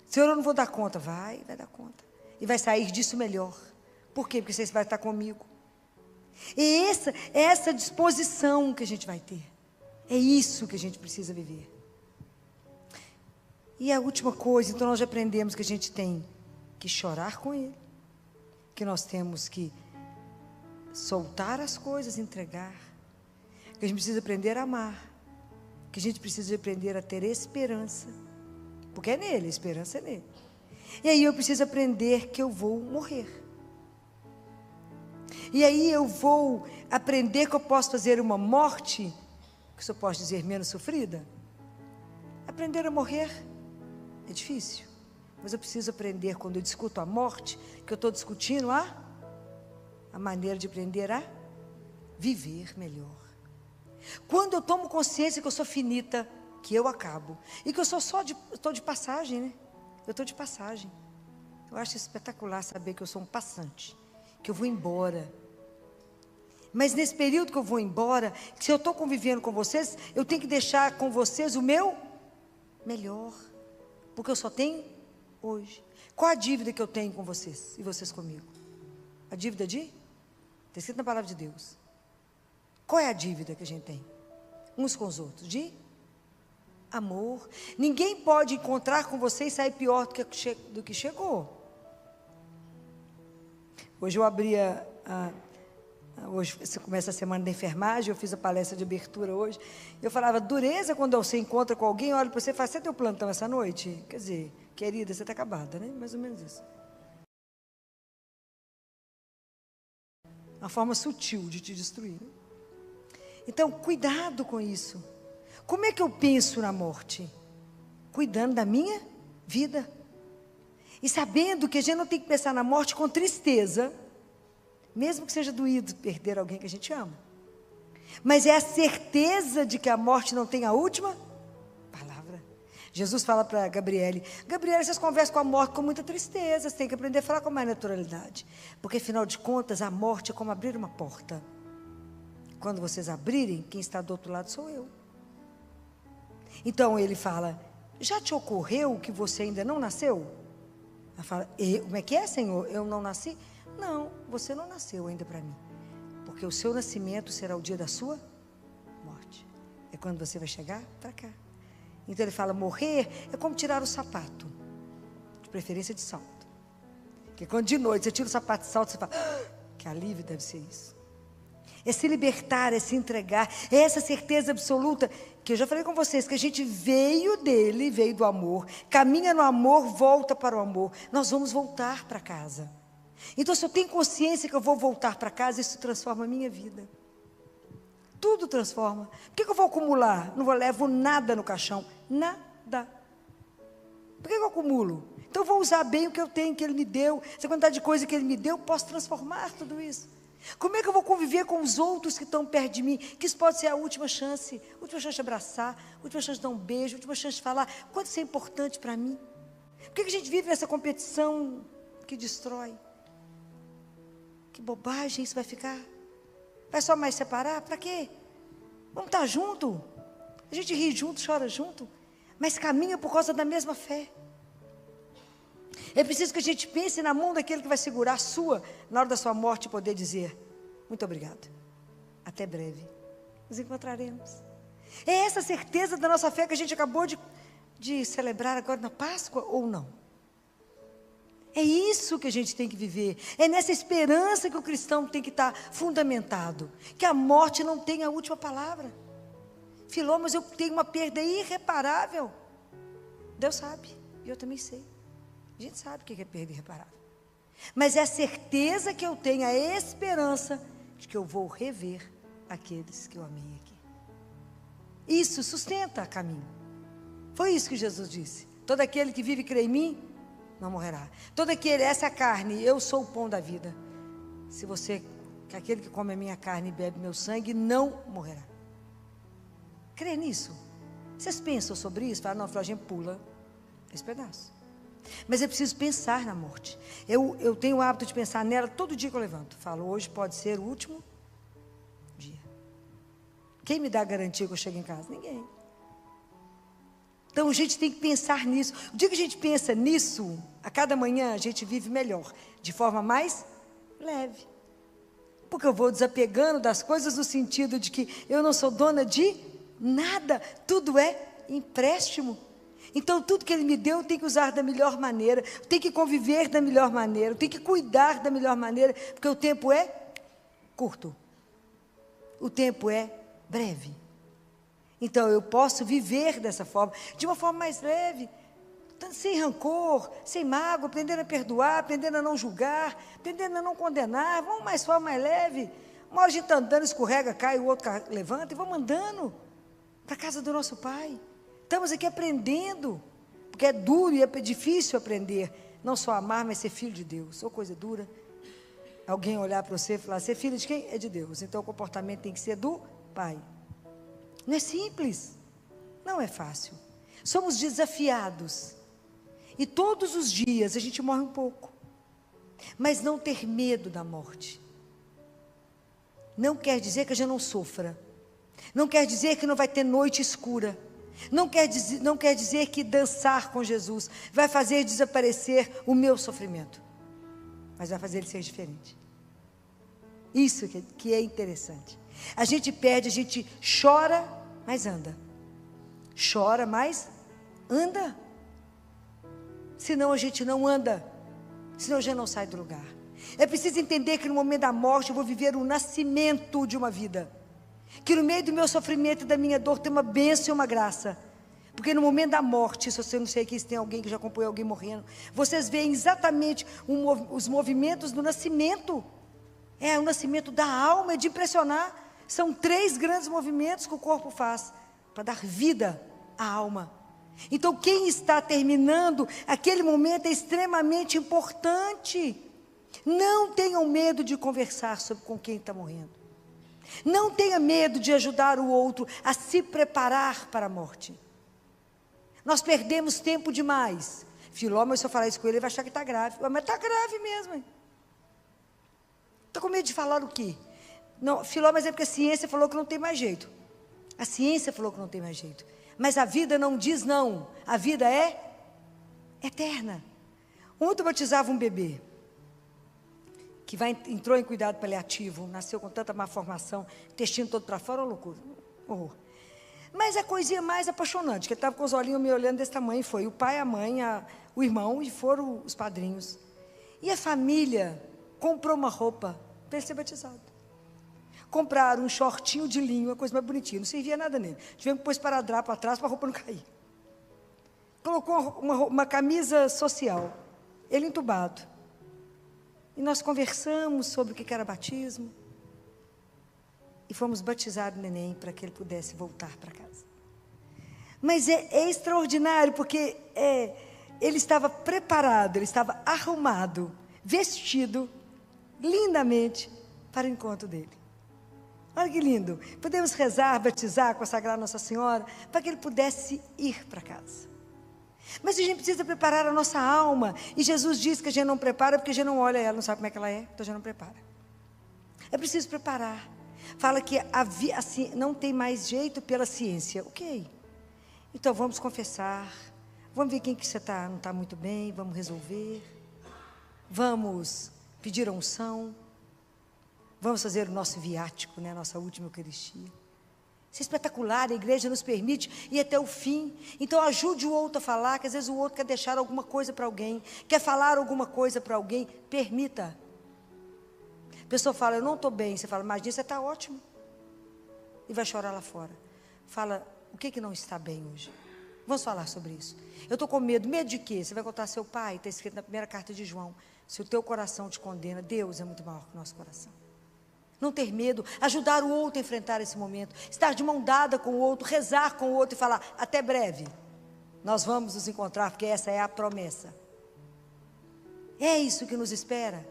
Senhor, eu não vou dar conta. Vai dar conta. E vai sair disso melhor. Por quê? Porque você vai estar comigo. E essa disposição que a gente vai ter. É isso que a gente precisa viver. E a última coisa, então nós já aprendemos que a gente tem que chorar com Ele. Que nós temos que soltar as coisas, entregar. Que a gente precisa aprender a amar. Que a gente precisa aprender a ter esperança. Porque é nele, a esperança é nele. E aí eu preciso aprender que eu vou morrer. E aí eu vou aprender que eu posso fazer uma morte, que se eu posso dizer menos sofrida. Aprender a morrer é difícil. Mas eu preciso aprender, quando eu discuto a morte, que eu estou discutindo a maneira de aprender a viver melhor. Quando eu tomo consciência que eu sou finita, que eu acabo, e que eu estou de passagem, né? Eu estou de passagem. Eu acho espetacular saber que eu sou um passante, que eu vou embora. Mas nesse período que eu vou embora, se eu estou convivendo com vocês, eu tenho que deixar com vocês o meu melhor, porque eu só tenho hoje. Qual a dívida que eu tenho com vocês e vocês comigo? A dívida de? Está escrito na palavra de Deus. Qual é a dívida que a gente tem? Uns com os outros? De amor. Ninguém pode encontrar com você e sair pior do que chegou. Hoje eu abria hoje você começa a semana da enfermagem, eu fiz a palestra de abertura hoje, eu falava, dureza quando você encontra com alguém, olha para você e fala, você tem o plantão essa noite? Quer dizer, querida, você está acabada, né? Mais ou menos isso. Uma forma sutil de te destruir. Né? Então, cuidado com isso. Como é que eu penso na morte? Cuidando da minha vida. E sabendo que a gente não tem que pensar na morte com tristeza, mesmo que seja doído perder alguém que a gente ama. Mas é a certeza de que a morte não tem a última palavra. Jesus fala para Gabriele, vocês conversam com a morte com muita tristeza, vocês têm que aprender a falar com mais naturalidade. Porque, afinal de contas, a morte é como abrir uma porta. Quando vocês abrirem, quem está do outro lado sou eu. Então ele fala, já te ocorreu que você ainda não nasceu? Ela fala, como é que é, Senhor? Eu não nasci? Não, você não nasceu ainda para mim. Porque o seu nascimento será o dia da sua morte. É quando você vai chegar para cá. Então ele fala, morrer é como tirar o sapato. De preferência de salto. Porque quando de noite você tira o sapato de salto, você fala, que alívio deve ser isso. É se libertar, é se entregar. É essa certeza absoluta, que eu já falei com vocês, que a gente veio dele, veio do amor. Caminha no amor, volta para o amor. Nós vamos voltar para casa. Então, se eu tenho consciência que eu vou voltar para casa, isso transforma a minha vida. Tudo transforma. Por que eu vou acumular? Não levo nada no caixão. Nada. Por que eu acumulo? Então, eu vou usar bem o que eu tenho, que Ele me deu. Essa quantidade de coisa que Ele me deu, eu posso transformar tudo isso. Como é que eu vou conviver com os outros que estão perto de mim? Que isso pode ser a última chance. Última chance de abraçar, última chance de dar um beijo, última chance de falar. Quanto isso é importante para mim? Por que a gente vive nessa competição que destrói? Que bobagem isso vai ficar. Vai só mais separar? Para quê? Vamos estar junto. A gente ri junto, chora junto. Mas caminha por causa da mesma fé. É preciso que a gente pense na mão daquele que vai segurar a sua, na hora da sua morte, e poder dizer, Muito obrigado. Até breve. Nos encontraremos. É essa certeza da nossa fé que a gente acabou de celebrar agora na Páscoa ou não? É isso que a gente tem que viver. É nessa esperança que o cristão tem que estar fundamentado. Que a morte não tem a última palavra. Filó, mas eu tenho uma perda irreparável. Deus sabe, e eu também sei. A gente sabe o que é perda irreparável. Mas é a certeza que eu tenho, a esperança de que eu vou rever aqueles que eu amei aqui. Isso sustenta caminho. Foi isso que Jesus disse. Todo aquele que vive e crê em mim, não morrerá. Todo aquele, essa carne, eu sou o pão da vida. Se você, que aquele que come a minha carne e bebe meu sangue, não morrerá. Crê nisso? Vocês pensam sobre isso? Falam, não, a gente pula esse pedaço. Mas é preciso pensar na morte. Eu tenho o hábito de pensar nela todo dia que eu levanto. Falo, hoje pode ser o último dia. Quem me dá a garantia que eu chego em casa? Ninguém. Então a gente tem que pensar nisso. O dia que a gente pensa nisso, a cada manhã a gente vive melhor, de forma mais leve. Porque eu vou desapegando das coisas no sentido de que eu não sou dona de nada, tudo é empréstimo. Então tudo que Ele me deu eu tenho que usar da melhor maneira, eu tenho que conviver da melhor maneira, eu tenho que cuidar da melhor maneira, porque o tempo é curto, o tempo é breve. Então eu posso viver dessa forma, de uma forma mais leve, sem rancor, sem mágoa, aprendendo a perdoar, aprendendo a não julgar, aprendendo a não condenar. Vamos mais forma mais leve. Uma hora a gente está andando, escorrega, cai, o outro levanta e vamos andando para a casa do nosso Pai. Estamos aqui aprendendo, porque é duro e é difícil aprender, não só amar, mas ser filho de Deus. Ou coisa dura, alguém olhar para você e falar, ser filho de quem? É de Deus. Então o comportamento tem que ser do Pai. Não é simples, não é fácil. Somos desafiados. E todos os dias a gente morre um pouco. Mas não ter medo da morte não quer dizer que a gente não sofra. Não quer dizer que não vai ter noite escura. Não quer dizer que dançar com Jesus vai fazer desaparecer o meu sofrimento. Mas vai fazer ele ser diferente. Isso que é interessante. A gente perde, a gente chora, mas anda. Chora, mas anda. Senão a gente não anda. Senão a gente não sai do lugar. É preciso entender que no momento da morte eu vou viver o nascimento de uma vida. Que no meio do meu sofrimento e da minha dor tem uma bênção e uma graça. Porque no momento da morte, se você não sei aqui se tem alguém que já acompanhou alguém morrendo, vocês veem exatamente os movimentos do nascimento. É o nascimento da alma, é de impressionar. São 3 grandes movimentos que o corpo faz para dar vida à alma. Então quem está terminando aquele momento é extremamente importante. Não tenham medo de conversar com quem está morrendo. Não tenha medo de ajudar o outro a se preparar para a morte. Nós perdemos tempo demais. Filó, mas se eu falar isso com ele vai achar que está grave. Mas está grave mesmo. Está com medo de falar o quê? Não, Filó, mas é porque a ciência falou que não tem mais jeito. A ciência falou que não tem mais jeito. Mas a vida não diz não. A vida é eterna. Ontem eu batizava um bebê que entrou em cuidado paliativo, nasceu com tanta má formação, intestino todo para fora, uma loucura, horror. Mas a coisinha mais apaixonante, que ele estava com os olhinhos me olhando desse tamanho, foi o pai, a mãe, o irmão, e foram os padrinhos. E a família comprou uma roupa para ele ser batizado. Compraram um shortinho de linho, uma coisa mais bonitinha, não servia nada nele. Tivemos que pôr esparadrapo atrás para a roupa não cair. Colocou uma camisa social, ele entubado. E nós conversamos sobre o que era batismo. E fomos batizar o neném para que ele pudesse voltar para casa. Mas é extraordinário, porque ele estava preparado, ele estava arrumado, vestido, lindamente, para o encontro dele. Olha que lindo. Podemos rezar, batizar, consagrar Nossa Senhora, para que ele pudesse ir para casa. Mas a gente precisa preparar a nossa alma. E Jesus diz que a gente não prepara porque a gente não olha ela, não sabe como é que ela é, então a gente não prepara. É preciso preparar. Fala que assim, não tem mais jeito pela ciência. Ok. Então vamos confessar. Vamos ver quem que você não está muito bem. Vamos resolver. Vamos pedir a unção. Vamos fazer o nosso viático, né? A nossa última Eucaristia. Isso é espetacular, a igreja nos permite ir até o fim. Então ajude o outro a falar, que às vezes o outro quer deixar alguma coisa para alguém, quer falar alguma coisa para alguém, permita. A pessoa fala, eu não estou bem, você fala, imagina, você está ótimo. E vai chorar lá fora. Fala, o que não está bem hoje? Vamos falar sobre isso. Eu estou com medo. Medo de quê? Você vai contar ao seu pai, está escrito na primeira carta de João. Se o teu coração te condena, Deus é muito maior que o nosso coração. Não ter medo, ajudar o outro a enfrentar esse momento, estar de mão dada com o outro, rezar com o outro e falar, até breve, nós vamos nos encontrar, porque essa é a promessa. É isso que nos espera.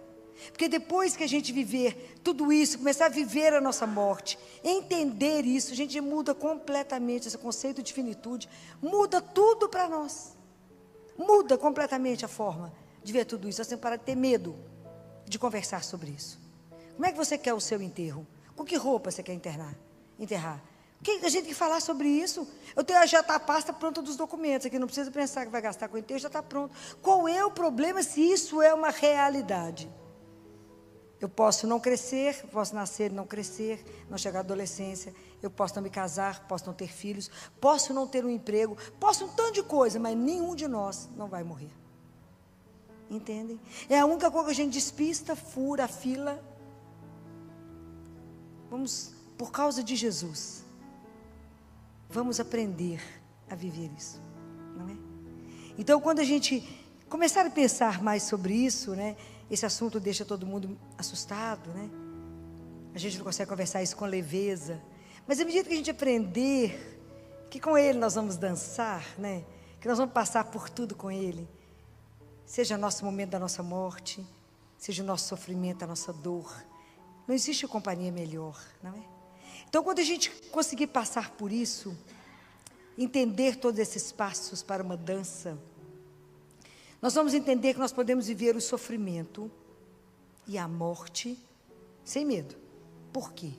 Porque depois que a gente viver tudo isso, começar a viver a nossa morte, entender isso, a gente muda completamente esse conceito de finitude, muda tudo para nós. Muda completamente a forma de ver tudo isso. Nós temos que parar de ter medo de conversar sobre isso. Como é que você quer o seu enterro? Com que roupa você quer enterrar? A gente tem que falar sobre isso. Eu tenho já está a pasta pronta dos documentos aqui, não precisa pensar que vai gastar com o enterro, já está pronto. Qual é o problema se isso é uma realidade? Eu posso não crescer, posso nascer e não crescer, não chegar à adolescência, eu posso não me casar, posso não ter filhos, posso não ter um emprego, posso um tanto de coisa, mas nenhum de nós não vai morrer. Entendem? É a única coisa que a gente despista, fura a fila. Vamos, por causa de Jesus, vamos aprender a viver isso, não é? Então, quando a gente começar a pensar mais sobre isso, né? Esse assunto deixa todo mundo assustado, né? A gente não consegue conversar isso com leveza. Mas à medida que a gente aprender que com Ele nós vamos dançar, né? Que nós vamos passar por tudo com Ele, seja o nosso momento da nossa morte, seja o nosso sofrimento, a nossa dor, não existe companhia melhor, não é? Então, quando a gente conseguir passar por isso, entender todos esses passos para uma dança, nós vamos entender que nós podemos viver o sofrimento e a morte sem medo. Por quê?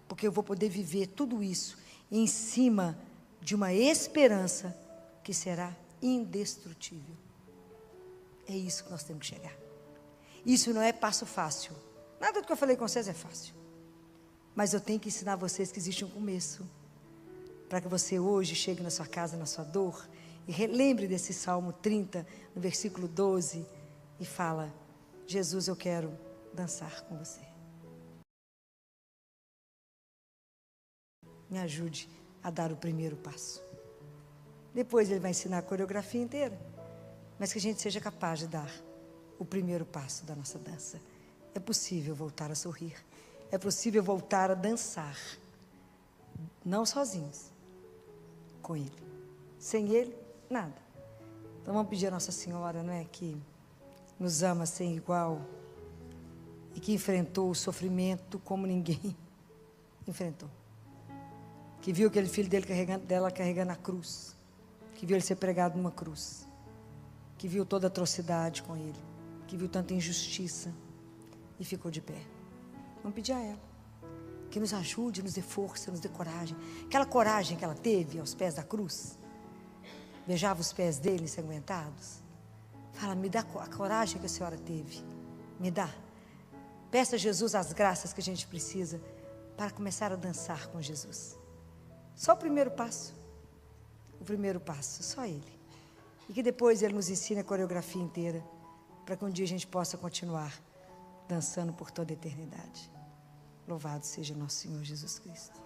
Porque eu vou poder viver tudo isso em cima de uma esperança que será indestrutível. É isso que nós temos que chegar. Isso não é passo fácil. Nada do que eu falei com vocês é fácil. Mas eu tenho que ensinar vocês que existe um começo. Para que você hoje chegue na sua casa, na sua dor, e relembre desse Salmo 30, no versículo 12, e fala, Jesus, eu quero dançar com você. Me ajude a dar o primeiro passo. Depois Ele vai ensinar a coreografia inteira, mas que a gente seja capaz de dar o primeiro passo da nossa dança. É possível voltar a sorrir. É possível voltar a dançar. Não sozinhos. Com Ele. Sem Ele, nada. Então vamos pedir a Nossa Senhora, não é? Que nos ama sem igual. E que enfrentou o sofrimento como ninguém enfrentou. Que viu aquele filho dela carregando a cruz. Que viu ele ser pregado numa cruz. Que viu toda a atrocidade com ele. Que viu tanta injustiça. E ficou de pé. Vamos pedir a ela que nos ajude, nos dê força, nos dê coragem. Aquela coragem que ela teve aos pés da cruz, beijava os pés dele ensanguentados. Fala, me dá a coragem que a senhora teve, me dá. Peça a Jesus as graças que a gente precisa para começar a dançar com Jesus. Só o primeiro passo, só Ele. E que depois Ele nos ensine a coreografia inteira, para que um dia a gente possa continuar dançando por toda a eternidade. Louvado seja nosso Senhor Jesus Cristo.